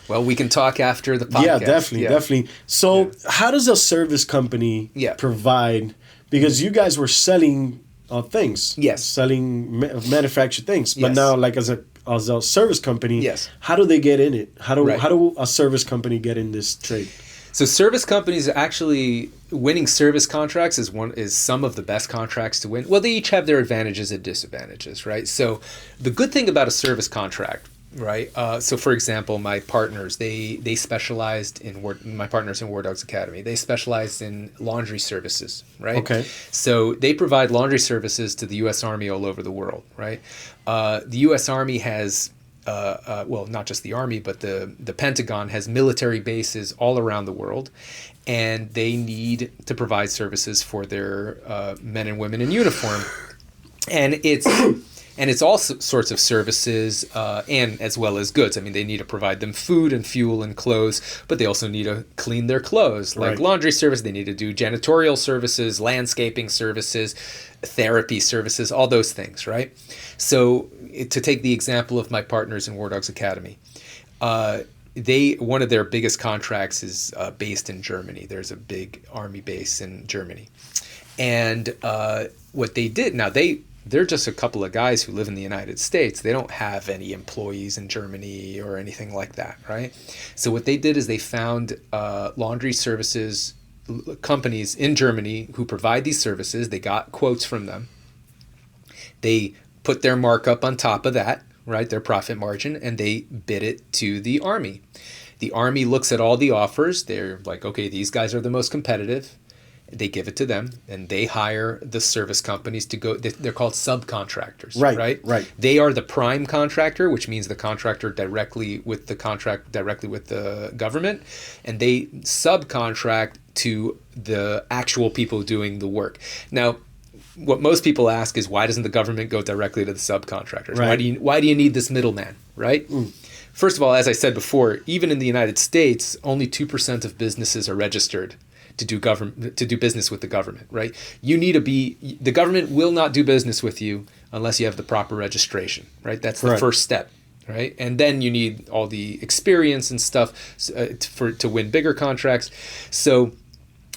Speaker 1: Well, we can talk after the podcast.
Speaker 2: Yeah, definitely. So how does a service company provide, because you guys were selling things, selling manufactured things, but now like as a service company, how do they get in it? How do a service company get in this trade?
Speaker 1: So service companies actually winning service contracts is some of the best contracts to win. Well, they each have their advantages and disadvantages, right? So the good thing about a service contract, right? So for example, my partners, they specialized in my partners in War Dogs Academy. They specialized in laundry services, right?
Speaker 2: Okay.
Speaker 1: So they provide laundry services to the U.S. Army all over the world, right? The U.S. Army has well, not just the Army, but the Pentagon has military bases all around the world, and they need to provide services for their men and women in uniform, and it's all sorts of services, and as well as goods. I mean, they need to provide them food and fuel and clothes, but they also need to clean their clothes, like laundry service. They need to do janitorial services, landscaping services, therapy services, all those things, right? So to take the example of my partners in War Dogs Academy, one of their biggest contracts is based in Germany. There's a big army base in Germany. And what they did, now they're just a couple of guys who live in the United States. They don't have any employees in Germany or anything like that, right? So what they did is they found laundry services companies in Germany who provide these services. They got quotes from them. They put their markup on top of that, right, their profit margin, and they bid it to the Army. The Army looks at all the offers. They're like, okay, these guys are the most competitive. They give it to them, and they hire the service companies to go. They're called subcontractors, right? They are the prime contractor, which means the contractor directly with the government, and they subcontract to the actual people doing the work. Now, what most people ask is, why doesn't the government go directly to the subcontractors?
Speaker 2: Right.
Speaker 1: Why do you need this middleman, right? First of all, as I said before, even in the United States, only 2% of businesses are registered to do business with the government, right? The government will not do business with you unless you have the proper registration, right? That's the first step, right? And then you need all the experience and stuff to win bigger contracts. So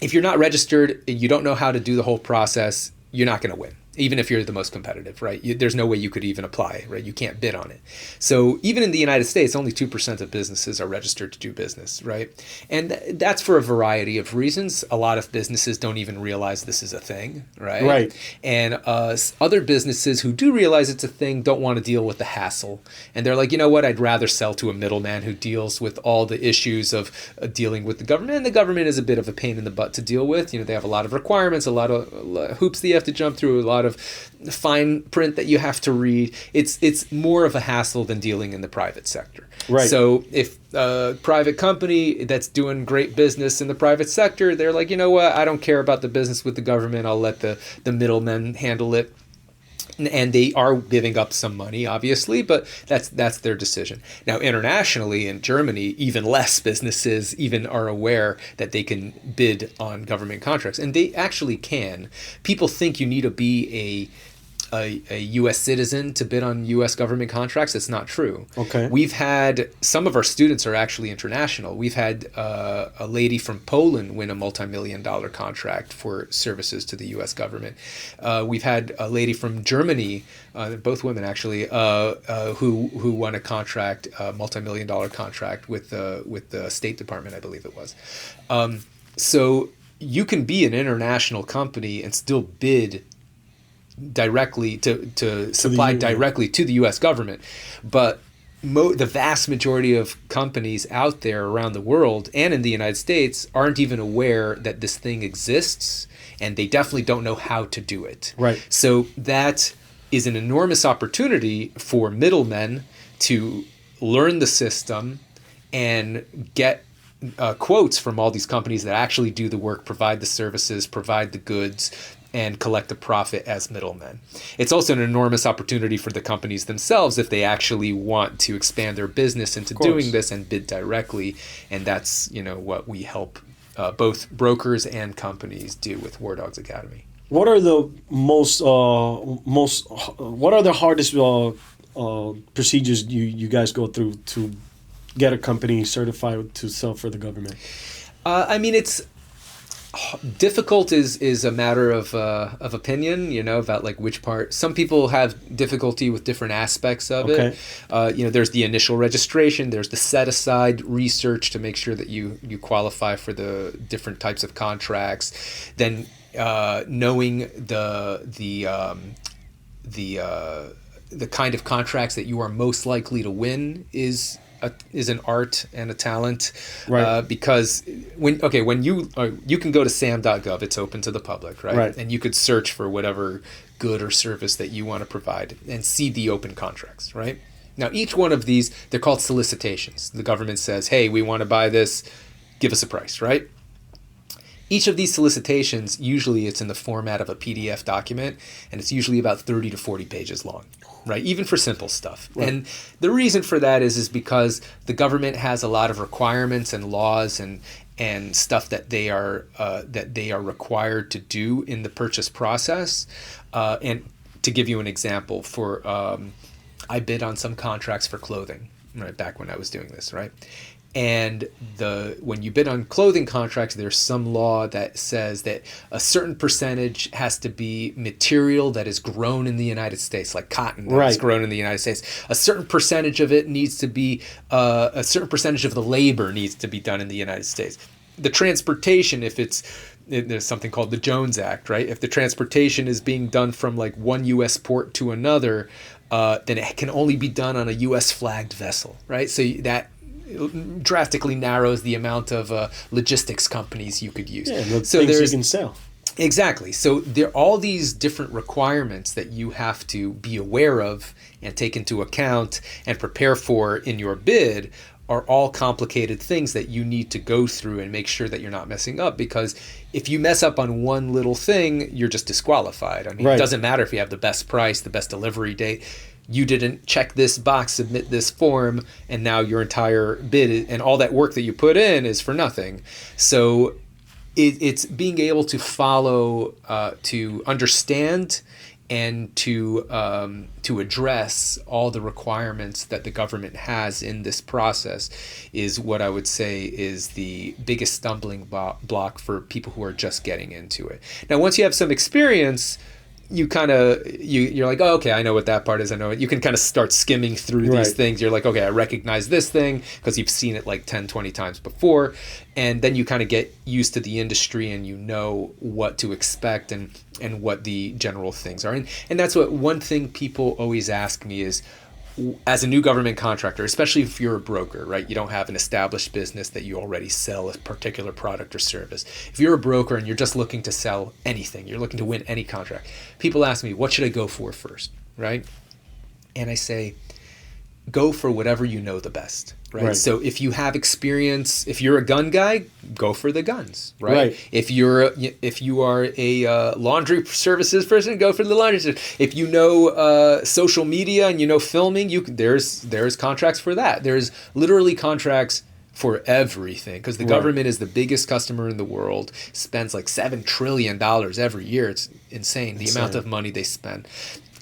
Speaker 1: if you're not registered, you don't know how to do the whole process, you're not going to win. Even if you're the most competitive, right? There's no way you could even apply, right? You can't bid on it. So even in the United States, only 2% of businesses are registered to do business, right? And that's for a variety of reasons. A lot of businesses don't even realize this is a thing, right?
Speaker 2: Right.
Speaker 1: And other businesses who do realize it's a thing don't want to deal with the hassle. And they're like, you know what? I'd rather sell to a middleman who deals with all the issues of dealing with the government. And the government is a bit of a pain in the butt to deal with. You know, they have a lot of requirements, a lot of hoops that you have to jump through, a lot of fine print that you have to read. It's more of a hassle than dealing in the private sector.
Speaker 2: Right.
Speaker 1: So if a private company that's doing great business in the private sector, they're like, you know what, I don't care about the business with the government. I'll let the middlemen handle it. And they are giving up some money, obviously, but that's their decision. Now, internationally, in Germany, even less businesses even are aware that they can bid on government contracts, and they actually can. People think you need to be a U.S. citizen to bid on U.S. government contracts. It's not true.
Speaker 2: Okay.
Speaker 1: We've had, some of our students are actually international. We've had a lady from Poland win a multi-million-dollar contract for services to the U.S. government. We've had a lady from Germany, both women actually, who won a contract, a multi-million-dollar contract with the State Department, I believe it was. So you can be an international company and still bid directly to supply directly to the U.S. government, but the vast majority of companies out there around the world and in the United States aren't even aware that this thing exists, and they definitely don't know how to do it.
Speaker 2: Right.
Speaker 1: So that is an enormous opportunity for middlemen to learn the system and get quotes from all these companies that actually do the work, provide the services, provide the goods, and collect a profit as middlemen. It's also an enormous opportunity for the companies themselves if they actually want to expand their business into doing this and bid directly. And that's, what we help both brokers and companies do with War Dogs Academy.
Speaker 2: What are the what are the hardest procedures you guys go through to get a company certified to sell for the government?
Speaker 1: It's difficult is a matter of opinion, about like which part. Some people have difficulty with different aspects of it. There's the initial registration, there's the set aside research to make sure that you qualify for the different types of contracts. Then knowing the kind of contracts that you are most likely to win is an art and a talent,
Speaker 2: right?
Speaker 1: Because when you can go to sam.gov, it's open to the public, right? And you could search for whatever good or service that you want to provide and see the open contracts, right? Now, each one of these, they're called solicitations. The government says, hey, we want to buy this, give us a price, right? Each of these solicitations, usually it's in the format of a PDF document, and it's usually about 30 to 40 pages long. Right, even for simple stuff. Right. And the reason for that is because the government has a lot of requirements and laws and stuff that they are required to do in the purchase process. And to give you an example, I bid on some contracts for clothing, right, back when I was doing this, right? And when you bid on clothing contracts, there's some law that says that a certain percentage has to be material that is grown in the United States, like cotton that's grown in the United States. A certain percentage of it needs to be, a certain percentage of the labor needs to be done in the United States. The transportation, there's something called the Jones Act, right? If the transportation is being done from like one U.S. port to another, then it can only be done on a U.S. flagged vessel, right? So that drastically narrows the amount of logistics companies you could use.
Speaker 2: Yeah, so things you can sell.
Speaker 1: Exactly. So there are all these different requirements that you have to be aware of and take into account and prepare for in your bid are all complicated things that you need to go through and make sure that you're not messing up, because if you mess up on one little thing, you're just disqualified. I mean, It doesn't matter if you have the best price, the best delivery date. You didn't check this box, submit this form, and now your entire bid and all that work that you put in is for nothing. So it's being able to follow, to understand, and to address all the requirements that the government has in this process is what I would say is the biggest stumbling block for people who are just getting into it. Now, once you have some experience, you kind of you're like, oh, okay, I know what that part is. I know it. You can kind of start skimming through these things. You're like, okay, I recognize this thing because you've seen it like 10, 20 times before. And then you kind of get used to the industry and you know what to expect and what the general things are. And that's what one thing people always ask me is, as a new government contractor, especially if you're a broker, right? You don't have an established business that you already sell a particular product or service. If you're a broker and you're just looking to sell anything, you're looking to win any contract, people ask me, what should I go for first, right? And I say, go for whatever you know the best, right? So if you have experience, if you're a gun guy, go for the guns, right? If you are a laundry services person, go for the laundry services. If you know social media and you know filming, there's contracts for that. There's literally contracts for everything, because the government is the biggest customer in the world, spends like $7 trillion every year. It's insane the amount of money they spend.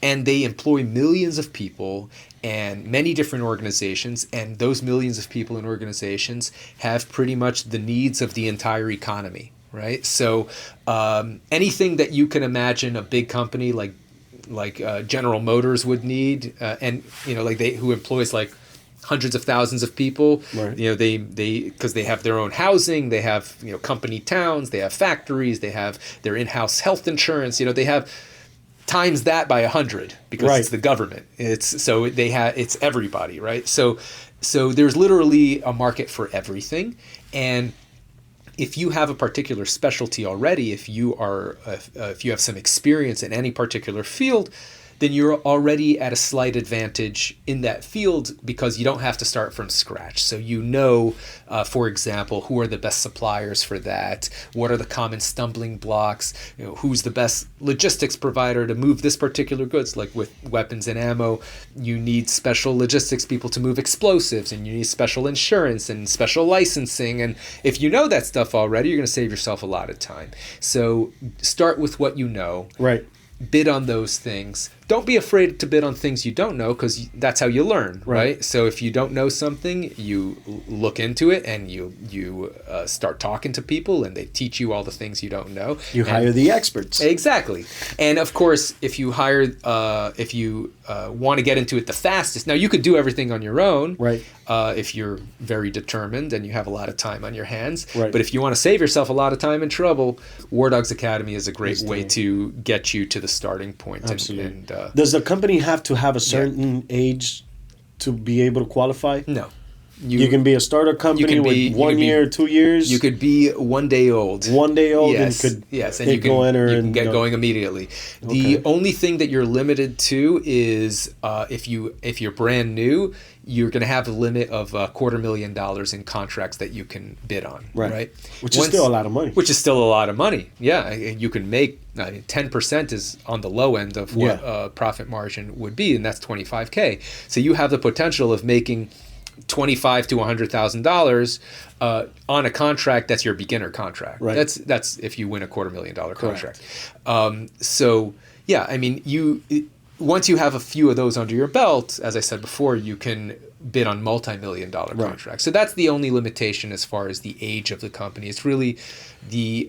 Speaker 1: And they employ millions of people and many different organizations, and those millions of people and organizations have pretty much the needs of the entire economy, right? So anything that you can imagine a big company like General Motors would need, and who employs like hundreds of thousands of people, they because they have their own housing, they have company towns, they have factories, they have their in-house health insurance, they have times that by 100 because
Speaker 2: Right.
Speaker 1: it's the government. It's everybody, right? So there's literally a market for everything, and if you have a particular specialty already, if you have some experience in any particular field, then you're already at a slight advantage in that field because you don't have to start from scratch. So for example, who are the best suppliers for that? What are the common stumbling blocks? Who's the best logistics provider to move this particular goods? Like with weapons and ammo, you need special logistics people to move explosives, and you need special insurance and special licensing. And if you know that stuff already, you're going to save yourself a lot of time. So start with what you know.
Speaker 2: Right.
Speaker 1: Bid on those things. Don't be afraid to bid on things you don't know, because that's how you learn, right? So if you don't know something, you look into it and you start talking to people, and they teach you all the things you don't know.
Speaker 2: You hire the experts.
Speaker 1: Exactly. And of course, if you want to get into it the fastest, now you could do everything on your own,
Speaker 2: Right.
Speaker 1: If you're very determined and you have a lot of time on your hands.
Speaker 2: Right.
Speaker 1: But if you want to save yourself a lot of time and trouble, War Dogs Academy is a great way to get you to the starting point.
Speaker 2: Absolutely. Does the company have to have a certain age to be able to qualify?
Speaker 1: No.
Speaker 2: You can be a startup company with 1 year, 2 years.
Speaker 1: You could be 1 day old.
Speaker 2: 1 day old,
Speaker 1: Yes,
Speaker 2: and
Speaker 1: and you can get going immediately.
Speaker 2: Okay.
Speaker 1: The only thing that you're limited to is if you're brand new, you're going to have a limit of $250,000 in contracts that you can bid on. Right?
Speaker 2: Which is still a lot of money.
Speaker 1: Which is still a lot of money. Yeah, you can make 10% is on the low end of what profit margin would be, and that's $25K. So you have the potential of making $25,000 to $100,000 on a contract that's your beginner contract.
Speaker 2: Right.
Speaker 1: That's if you win a $250,000 contract. So yeah, I mean, once you have a few of those under your belt, as I said before, you can bid on multi-million-dollar contracts. So that's the only limitation as far as the age of the company. It's really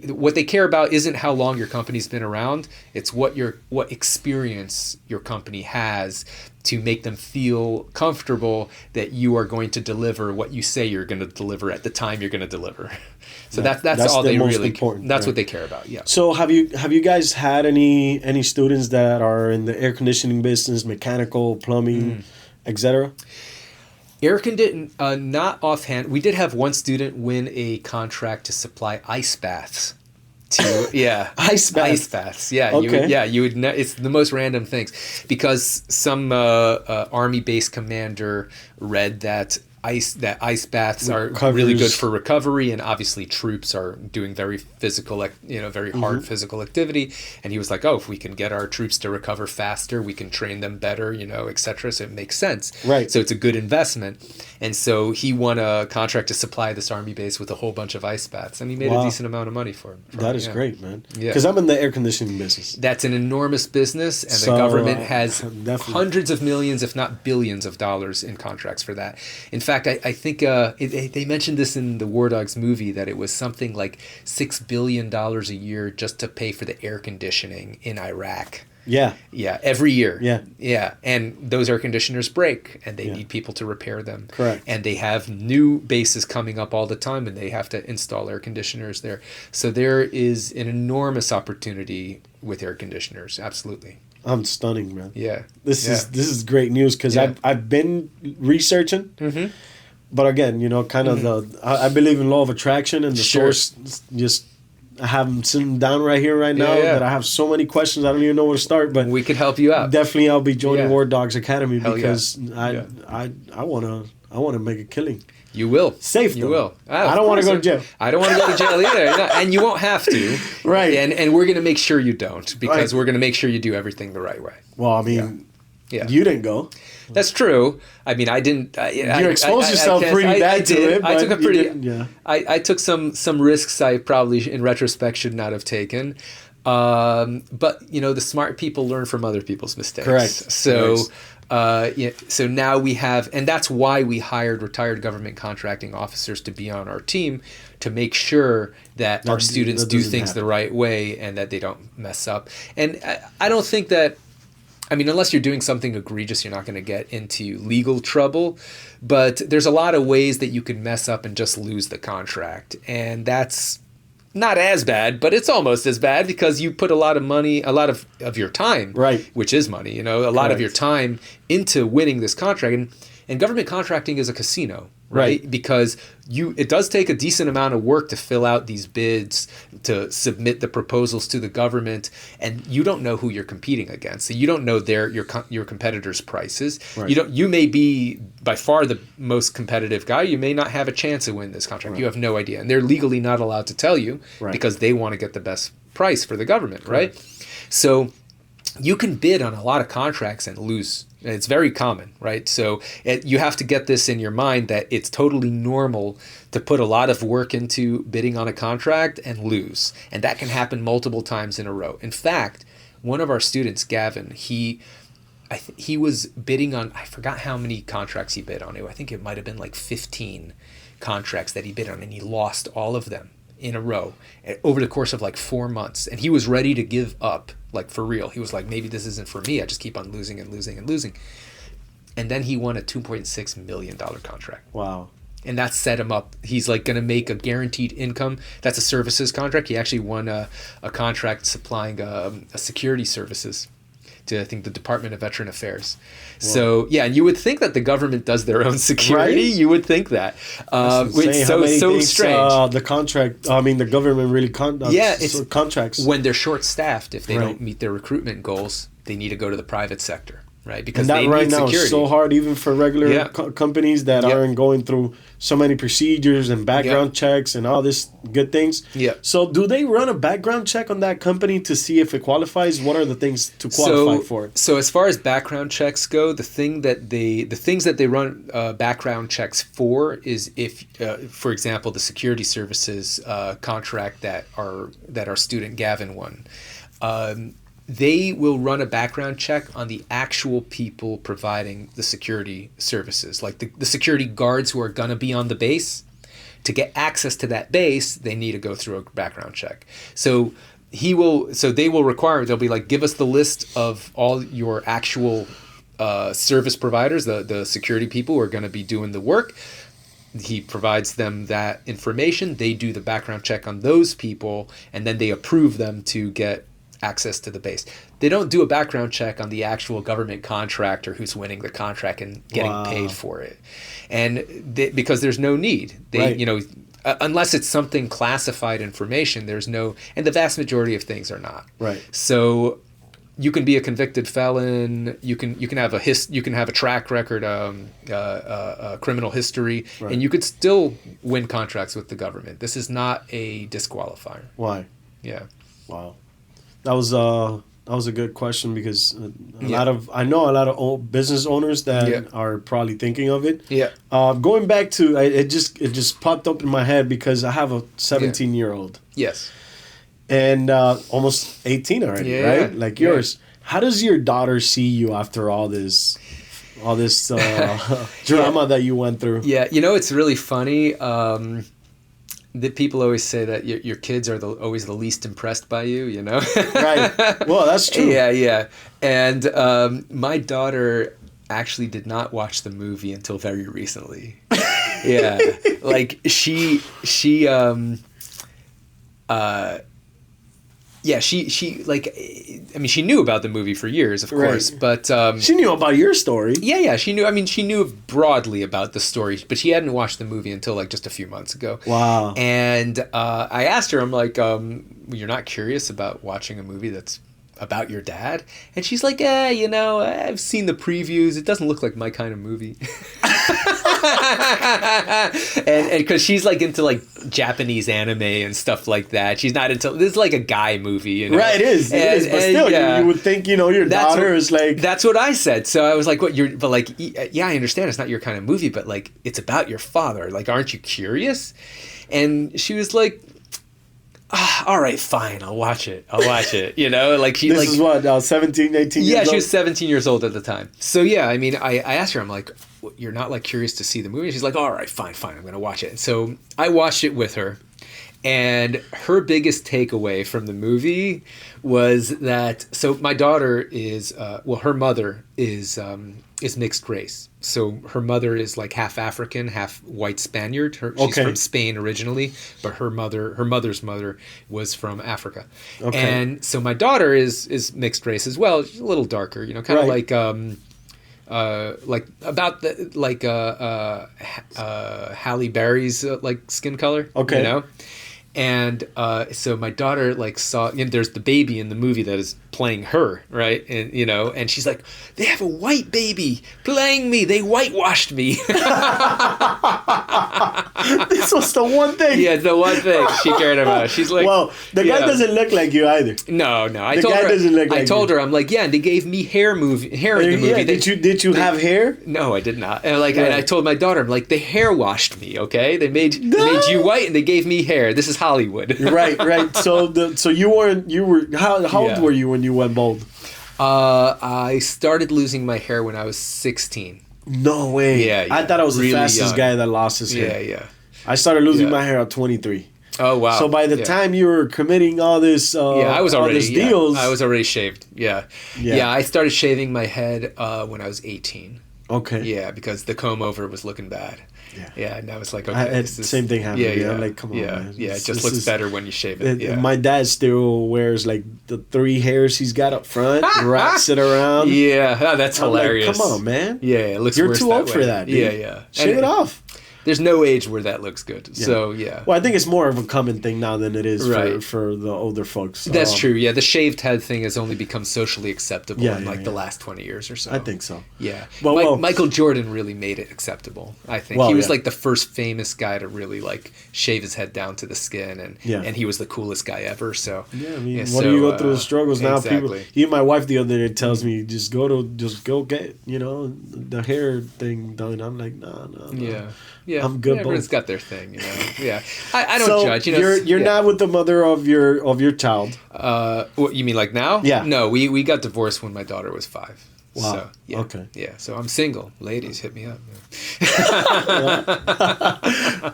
Speaker 1: what they care about isn't how long your company's been around. It's what experience your company has to make them feel comfortable that you are going to deliver what you say you're going to deliver at the time you're going to deliver. So that's all they really important. That's what they care about. Yeah.
Speaker 2: So have you guys had any students that are in the air conditioning business, mechanical, plumbing, etc.?
Speaker 1: Air conditioning, not offhand. We did have one student win a contract to supply ice baths.
Speaker 2: Ice
Speaker 1: baths. Yeah,
Speaker 2: okay.
Speaker 1: you would. It's the most random things, because some army base commander read that ice baths are really good for recovery, and obviously troops are doing very physical, very hard physical activity, and he was like, oh, if we can get our troops to recover faster, we can train them better, etc. So it makes sense.
Speaker 2: Right.
Speaker 1: So it's a good investment, and so he won a contract to supply this army base with a whole bunch of ice baths, and he made a decent amount of money for him.
Speaker 2: That is great, man.
Speaker 1: Yeah.
Speaker 2: Because I'm in the air conditioning business.
Speaker 1: That's an enormous business, and the government has hundreds of millions, if not billions of dollars in contracts for that. In fact, I think they mentioned this in the War Dogs movie, that it was something like $6 billion a year just to pay for the air conditioning in Iraq.
Speaker 2: Yeah.
Speaker 1: Yeah, every year.
Speaker 2: Yeah.
Speaker 1: Yeah, and those air conditioners break, and they need people to repair them.
Speaker 2: Correct.
Speaker 1: And they have new bases coming up all the time, and they have to install air conditioners there. So there is an enormous opportunity with air conditioners, absolutely.
Speaker 2: I'm stunning, man.
Speaker 1: Yeah.
Speaker 2: This is great news, because I've been researching. Mm-hmm. But again, kind of I believe in law of attraction, and the source just, I have them sitting down right here right now that I have so many questions, I don't even know where to start. But
Speaker 1: we could help you out.
Speaker 2: Definitely, I'll be joining War Dogs Academy, because
Speaker 1: I
Speaker 2: want to make a killing.
Speaker 1: You will.
Speaker 2: Safe, though.
Speaker 1: You will.
Speaker 2: I don't want to go to jail.
Speaker 1: I don't want to go to jail either. And you won't have to.
Speaker 2: Right.
Speaker 1: And we're going to make sure you don't, because we're going to make sure you do everything the right way.
Speaker 2: Well, I mean, you didn't go.
Speaker 1: That's true. I mean, I didn't.
Speaker 2: You exposed yourself pretty bad to it.
Speaker 1: I took a pretty. I took some risks I probably, in retrospect, should not have taken. But the smart people learn from other people's mistakes.
Speaker 2: Correct.
Speaker 1: So. So now we have, and that's why we hired retired government contracting officers to be on our team, to make sure that our students do things the right way and that they don't mess up. And I don't think that, I mean, unless you're doing something egregious, you're not going to get into legal trouble. But there's a lot of ways that you can mess up and just lose the contract. And that's not as bad, but it's almost as bad because you put a lot of money, a lot of your time,
Speaker 2: right,
Speaker 1: which is money, a lot of your time into winning this contract. And government contracting is a casino, right? Because it does take a decent amount of work to fill out these bids, to submit the proposals to the government, and you don't know who you're competing against. So you don't know your competitors' prices. Right. You may be by far the most competitive guy. You may not have a chance to win this contract. Right. You have no idea, and they're legally not allowed to tell you because they want to get the best price for the government, right? So you can bid on a lot of contracts and lose. It's very common, right? So you have to get this in your mind that it's totally normal to put a lot of work into bidding on a contract and lose. And that can happen multiple times in a row. In fact, one of our students, Gavin, he was bidding on, I forgot how many contracts he bid on. I think it might have been like 15 contracts that he bid on, and he lost all of them in a row over the course of like 4 months. And he was ready to give up, like for real. He was like, maybe this isn't for me. I just keep on losing and losing and losing. And then he won a $2.6 million contract.
Speaker 2: Wow.
Speaker 1: And that set him up. He's like going to make a guaranteed income. That's a services contract. He actually won a contract supplying a security services to, I think, the Department of Veteran Affairs. Wow. So, yeah, and you would think that the government does their own security. Right? You would think that. It's so strange.
Speaker 2: The government really contracts.
Speaker 1: When they're short-staffed, if they don't meet their recruitment goals, they need to go to the private sector. Right, because
Speaker 2: and that right now is so hard, even for regular companies that aren't going through so many procedures and background checks and all this good things.
Speaker 1: Yeah.
Speaker 2: So, do they run a background check on that company to see if it qualifies? What are the things to qualify for it?
Speaker 1: So, as far as background checks go, the things that they run background checks for is if, for example, the security services contract that our student Gavin won. They will run a background check on the actual people providing the security services, like the security guards who are going to be on the base. To get access to that base, they need to go through a background check. So they will require, they'll be like, give us the list of all your actual service providers, the security people who are going to be doing the work. He provides them that information. They do the background check on those people, and then they approve them to get access to the base. They don't do a background check on the actual government contractor who's winning the contract and getting paid for it. And because there's no need. Unless it's something classified information, there's no, and the vast majority of things are not.
Speaker 2: Right.
Speaker 1: So you can be a convicted felon, you can have a track record, criminal history, and you could still win contracts with the government. This is not a disqualifier.
Speaker 2: Why?
Speaker 1: Yeah.
Speaker 2: Wow. That was a good question because I know a lot of business owners that are probably thinking of it.
Speaker 1: Yeah.
Speaker 2: Going back to it just popped up in my head because I have a 17-year-old.
Speaker 1: Yes.
Speaker 2: And almost 18 already, right? Like yours. How does your daughter see you after all this drama that you went through?
Speaker 1: Yeah, it's really funny. That people always say that your kids are always the least impressed by you,
Speaker 2: Right. Well, that's true.
Speaker 1: Yeah. And my daughter actually did not watch the movie until very recently. Yeah. Like she knew about the movie for years, of course, but
Speaker 2: she knew about your story.
Speaker 1: Yeah, she knew. I mean, she knew broadly about the story, but she hadn't watched the movie until like just a few months ago.
Speaker 2: Wow.
Speaker 1: And I asked her, I'm like, you're not curious about watching a movie that's about your dad? And she's like, I've seen the previews. It doesn't look like my kind of movie. and because she's like into like Japanese anime and stuff like that. She's not into, this is like a guy movie,
Speaker 2: Right, it is. But still, you would think, your daughter is like.
Speaker 1: That's what I said. So I was like, I understand it's not your kind of movie, but like, it's about your father. Like, aren't you curious? And she was like, all right, fine, I'll watch it. Like she.
Speaker 2: This is what, 17, 18 years old?
Speaker 1: Yeah, she was 17 years old at the time. So yeah, I mean, I asked her, I'm like, you're not like curious to see the movie? She's like, all right, fine, I'm going to watch it. And so I watched it with her. And her biggest takeaway from the movie was that, so my daughter is, her mother is mixed race. So her mother is like half African, half white Spaniard. She's from Spain originally, but her mother's mother was from Africa. Okay. And so my daughter is mixed race as well. She's a little darker, kind of like about the Halle Berry's skin color. Okay. And so my daughter saw, there's the baby in the movie that is playing her, right? And and she's like, they have a white baby playing me. They whitewashed me.
Speaker 2: This was the one thing.
Speaker 1: Yeah, the one thing she cared about. She's like,
Speaker 2: well, the guy doesn't look like you either.
Speaker 1: No.
Speaker 2: I told
Speaker 1: her, I'm like, yeah, and they gave me hair in the movie. Yeah,
Speaker 2: did you have hair?
Speaker 1: No, I did not. And and I told my daughter, I'm like, they hair washed me. Okay, they made you white and they gave me hair. This is Hollywood.
Speaker 2: Right. So you were how old were you when you went bald?
Speaker 1: I started losing my hair when I was 16.
Speaker 2: No way.
Speaker 1: Yeah.
Speaker 2: I thought I was really the fastest guy that lost his hair. Yeah. I started losing my hair at 23.
Speaker 1: Oh wow!
Speaker 2: So by the time you were committing all this,
Speaker 1: I was already
Speaker 2: deals.
Speaker 1: I was already shaved. Yeah. I started shaving my head when I was 18.
Speaker 2: Okay.
Speaker 1: Yeah, because the comb over was looking bad. Yeah, and I was like, okay,
Speaker 2: same thing happened. Yeah. I'm like, come on, man.
Speaker 1: Yeah, it just looks better when you shave it. Yeah.
Speaker 2: My dad still wears the 3 hairs he's got up front, wraps it around.
Speaker 1: Yeah, that's hilarious.
Speaker 2: Like, come on, man.
Speaker 1: Yeah, it looks
Speaker 2: You're
Speaker 1: worse
Speaker 2: too old for that, dude.
Speaker 1: Yeah.
Speaker 2: Shave it off.
Speaker 1: There's no age where that looks good. Yeah. So, yeah.
Speaker 2: Well, I think it's more of a common thing now than it is for the older folks.
Speaker 1: That's true. Yeah, the shaved head thing has only become socially acceptable in the last 20 years or so.
Speaker 2: I think so.
Speaker 1: Yeah. Well, Michael Jordan really made it acceptable, I think. He was the first famous guy to really shave his head down to the skin, and he was the coolest guy ever. So
Speaker 2: yeah, I mean, what do you go through the struggles now? People, even my wife the other day tells me, just go get the hair thing done. I'm like, no.
Speaker 1: Yeah,
Speaker 2: I'm good.
Speaker 1: Everyone's got their thing, Yeah, I don't judge.
Speaker 2: You're not with the mother of your child.
Speaker 1: What you mean, like now?
Speaker 2: Yeah.
Speaker 1: No, we got divorced when my daughter was 5.
Speaker 2: Wow.
Speaker 1: So, yeah.
Speaker 2: Okay.
Speaker 1: Yeah. So I'm single. Ladies, hit me up.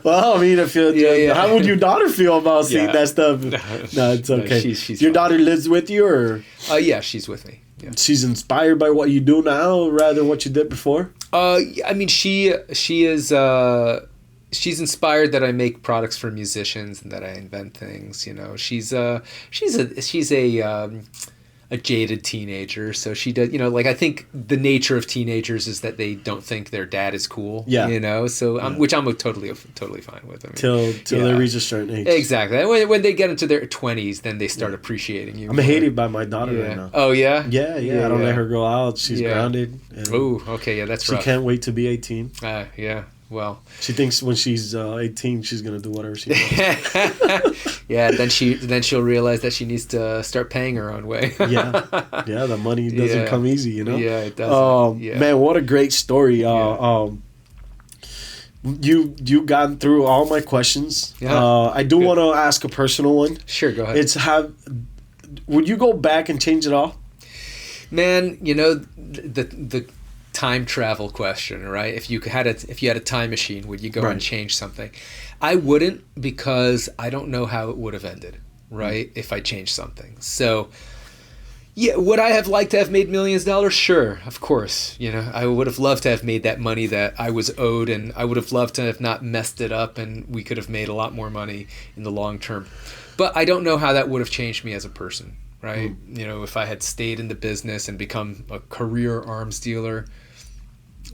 Speaker 2: Well, I mean, how would your daughter feel about seeing that stuff? No, it's okay.
Speaker 1: She's
Speaker 2: your
Speaker 1: fine.
Speaker 2: daughter lives with you, or?
Speaker 1: Yeah, she's with me. Yeah.
Speaker 2: She's inspired by what you do now rather than what you did before?
Speaker 1: I mean, she is. She's inspired that I make products for musicians and that I invent things. She's a jaded teenager, so she does. I think the nature of teenagers is that they don't think their dad is cool. Yeah. So which I'm totally fine with. I mean,
Speaker 2: till they reach a certain age.
Speaker 1: Exactly. When they get into their 20s, then they start appreciating you.
Speaker 2: I'm hated by my daughter right now.
Speaker 1: Oh yeah.
Speaker 2: Yeah. I don't let her go out. She's grounded.
Speaker 1: Oh, okay. Yeah, that's rough.
Speaker 2: She can't wait to be 18.
Speaker 1: Yeah. Well,
Speaker 2: she thinks when she's 18, she's gonna do whatever she wants.
Speaker 1: Yeah, then she'll realize that she needs to start paying her own way.
Speaker 2: Yeah, the money doesn't come easy,
Speaker 1: Yeah, it doesn't.
Speaker 2: Man, what a great story. You gotten through all my questions. I do want to ask a personal one.
Speaker 1: Sure, go ahead.
Speaker 2: Would you go back and change it all?
Speaker 1: Man, the time travel question, right? If you had a time machine, would you go and change something? I wouldn't, because I don't know how it would have ended, right? If I changed something. So, yeah, would I have liked to have made millions of dollars? Sure, of course. I would have loved to have made that money that I was owed, and I would have loved to have not messed it up, and we could have made a lot more money in the long term. But I don't know how that would have changed me as a person, right? If I had stayed in the business and become a career arms dealer,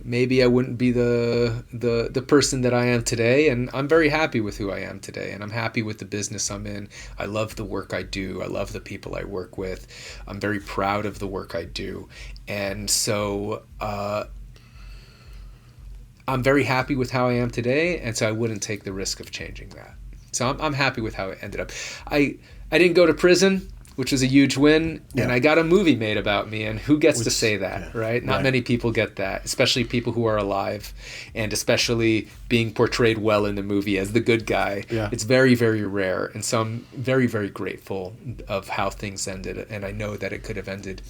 Speaker 1: maybe I wouldn't be the person that I am today. And I'm very happy with who I am today, and I'm happy with the business I'm in. I love the work I do. I love the people I work with. I'm very proud of the work I do. And so I'm very happy with how I am today, and so I wouldn't take the risk of changing that. So I'm happy with how it ended up. I didn't go to prison, which was a huge win, and I got a movie made about me, and who gets to say that, right? Not many people get that, especially people who are alive, and especially being portrayed well in the movie as the good guy. Yeah. It's very, very rare, and so I'm very, very grateful of how things ended, and I know that it could have ended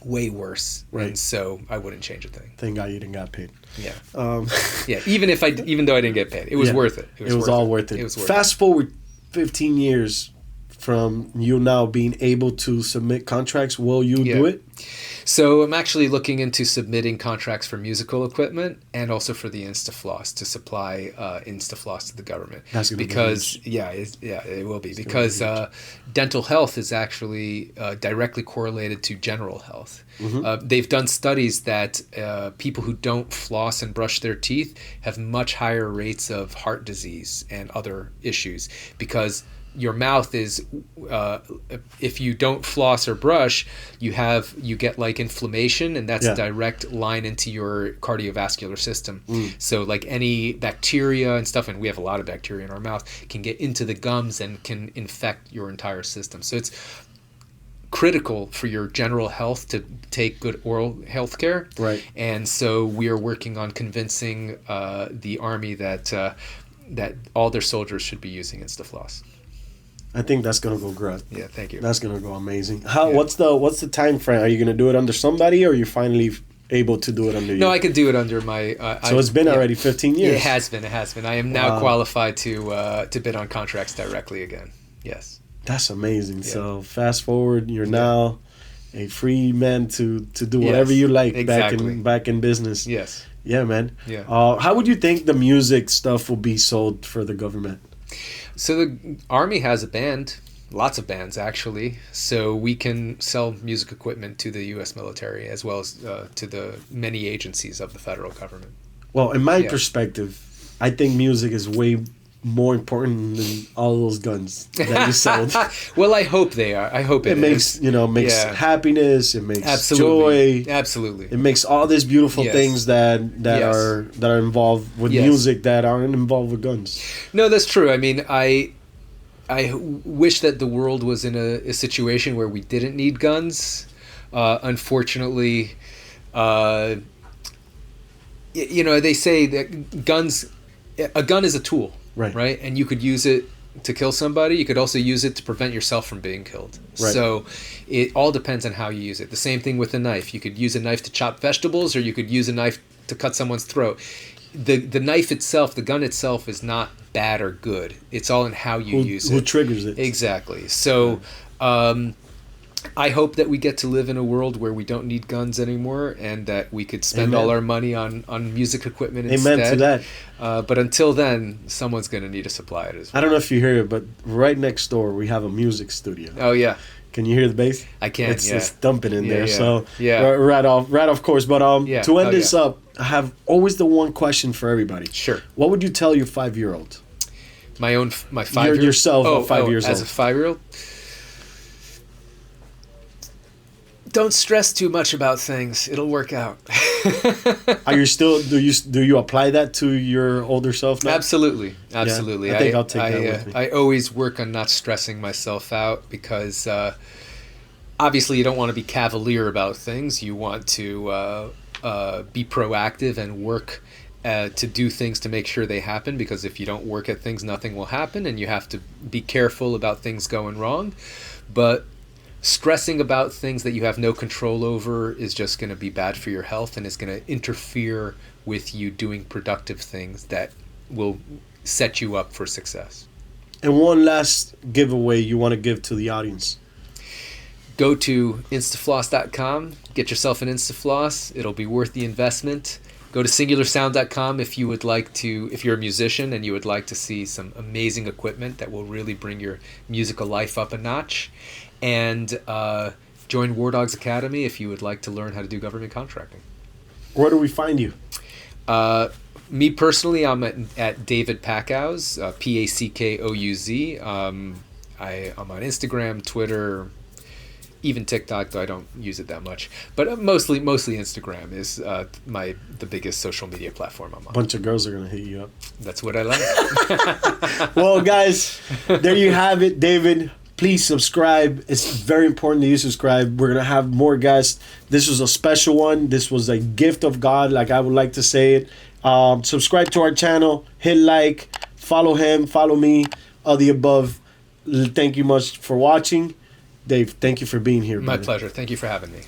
Speaker 1: way worse, and so I wouldn't change a thing.
Speaker 2: Thank God you didn't get paid.
Speaker 1: Yeah. Even though I didn't get paid, it was worth it.
Speaker 2: It was all worth it. Fast forward 15 years from you now being able to submit contracts, will you do it?
Speaker 1: So I'm actually looking into submitting contracts for musical equipment and also for the InstaFloss to supply InstaFloss to the government.
Speaker 2: That's gonna
Speaker 1: because
Speaker 2: be huge.
Speaker 1: it will be because dental health is actually directly correlated to general health. They've done studies that people who don't floss and brush their teeth have much higher rates of heart disease and other issues because your mouth is if you don't floss or brush, you get like inflammation, and that's a direct line into your cardiovascular system. So like any bacteria and stuff, and we have a lot of bacteria in our mouth, can get into the gums and can infect your entire system. So it's critical for your general health to take good oral health care.
Speaker 2: Right.
Speaker 1: And so we are working on convincing the Army that all their soldiers should be using InstaFloss.
Speaker 2: I think that's gonna go great.
Speaker 1: Yeah, thank you.
Speaker 2: That's gonna go amazing. What's the time frame? Are you gonna do it under somebody, or are you finally able to do it under you?
Speaker 1: No, I could do it under my.
Speaker 2: So it's been already 15 years.
Speaker 1: It has been. I am now qualified to bid on contracts directly again. Yes.
Speaker 2: That's amazing. Yeah. So fast forward, you're now a free man to do whatever you like.
Speaker 1: Exactly.
Speaker 2: back in business.
Speaker 1: Yes.
Speaker 2: Yeah, man.
Speaker 1: Yeah.
Speaker 2: How would you think the music stuff will be sold for the government?
Speaker 1: So the Army has a band, lots of bands actually, so we can sell music equipment to the U.S. military as well as to the many agencies of the federal government.
Speaker 2: Well, in my perspective, I think music is way more important than all those guns that you sold.
Speaker 1: Well, I hope they are. I hope it
Speaker 2: makes
Speaker 1: is.
Speaker 2: Happiness. It makes
Speaker 1: Absolutely.
Speaker 2: joy.
Speaker 1: Absolutely.
Speaker 2: It makes all these beautiful things that are involved with music that aren't involved with guns.
Speaker 1: No, that's true. I mean, I wish that the world was in a situation where we didn't need guns. Unfortunately, they say that a gun is a tool. Right. And you could use it to kill somebody. You could also use it to prevent yourself from being killed. Right. So it all depends on how you use it. The same thing with a knife. You could use a knife to chop vegetables, or you could use a knife to cut someone's throat. The knife itself, the gun itself, is not bad or good. It's all in how you use it.
Speaker 2: Who triggers it.
Speaker 1: Exactly. So I hope that we get to live in a world where we don't need guns anymore, and that we could spend all our money on music equipment instead.
Speaker 2: Amen to that.
Speaker 1: But until then, someone's going to need to supply it as well.
Speaker 2: I don't know if you hear it, but right next door we have a music studio.
Speaker 1: Oh, yeah.
Speaker 2: Can you hear the bass?
Speaker 1: I can,
Speaker 2: It's dumping in there.
Speaker 1: Yeah.
Speaker 2: So right off course. But to end this up, I have always the one question for everybody.
Speaker 1: Sure.
Speaker 2: What would you tell your 5-year-old?
Speaker 1: My 5-year-old?
Speaker 2: Yourself, 5 years old.
Speaker 1: As a 5-year-old? Don't stress too much about things. It'll work out.
Speaker 2: Are you still? Do you apply that to your older self now?
Speaker 1: Absolutely.
Speaker 2: Yeah, I think I'll take that with me.
Speaker 1: I always work on not stressing myself out because obviously you don't want to be cavalier about things. You want to be proactive and work to do things to make sure they happen, because if you don't work at things, nothing will happen, and you have to be careful about things going wrong. But stressing about things that you have no control over is just going to be bad for your health, and is going to interfere with you doing productive things that will set you up for success.
Speaker 2: And one last giveaway you want to give to the audience.
Speaker 1: Go to instafloss.com, get yourself an InstaFloss. It'll be worth the investment. Go to singularsound.com if you're a musician and you would like to see some amazing equipment that will really bring your musical life up a notch. And join War Dogs Academy if you would like to learn how to do government contracting.
Speaker 2: Where do we find you?
Speaker 1: Me personally, I'm at David Packouz, Packouz. I'm on Instagram, Twitter, even TikTok, though I don't use it that much. But mostly Instagram is the biggest social media platform I'm on.
Speaker 2: A bunch of girls are going to hit you up.
Speaker 1: That's what I like.
Speaker 2: Well, guys, there you have it, David. Please subscribe. It's very important that you subscribe. We're going to have more guests. This was a special one. This was a gift of God, like I would like to say it. Subscribe to our channel. Hit like. Follow him. Follow me. All the above. Thank you much for watching. Dave, thank you for being here.
Speaker 1: My pleasure. Thank you for having me.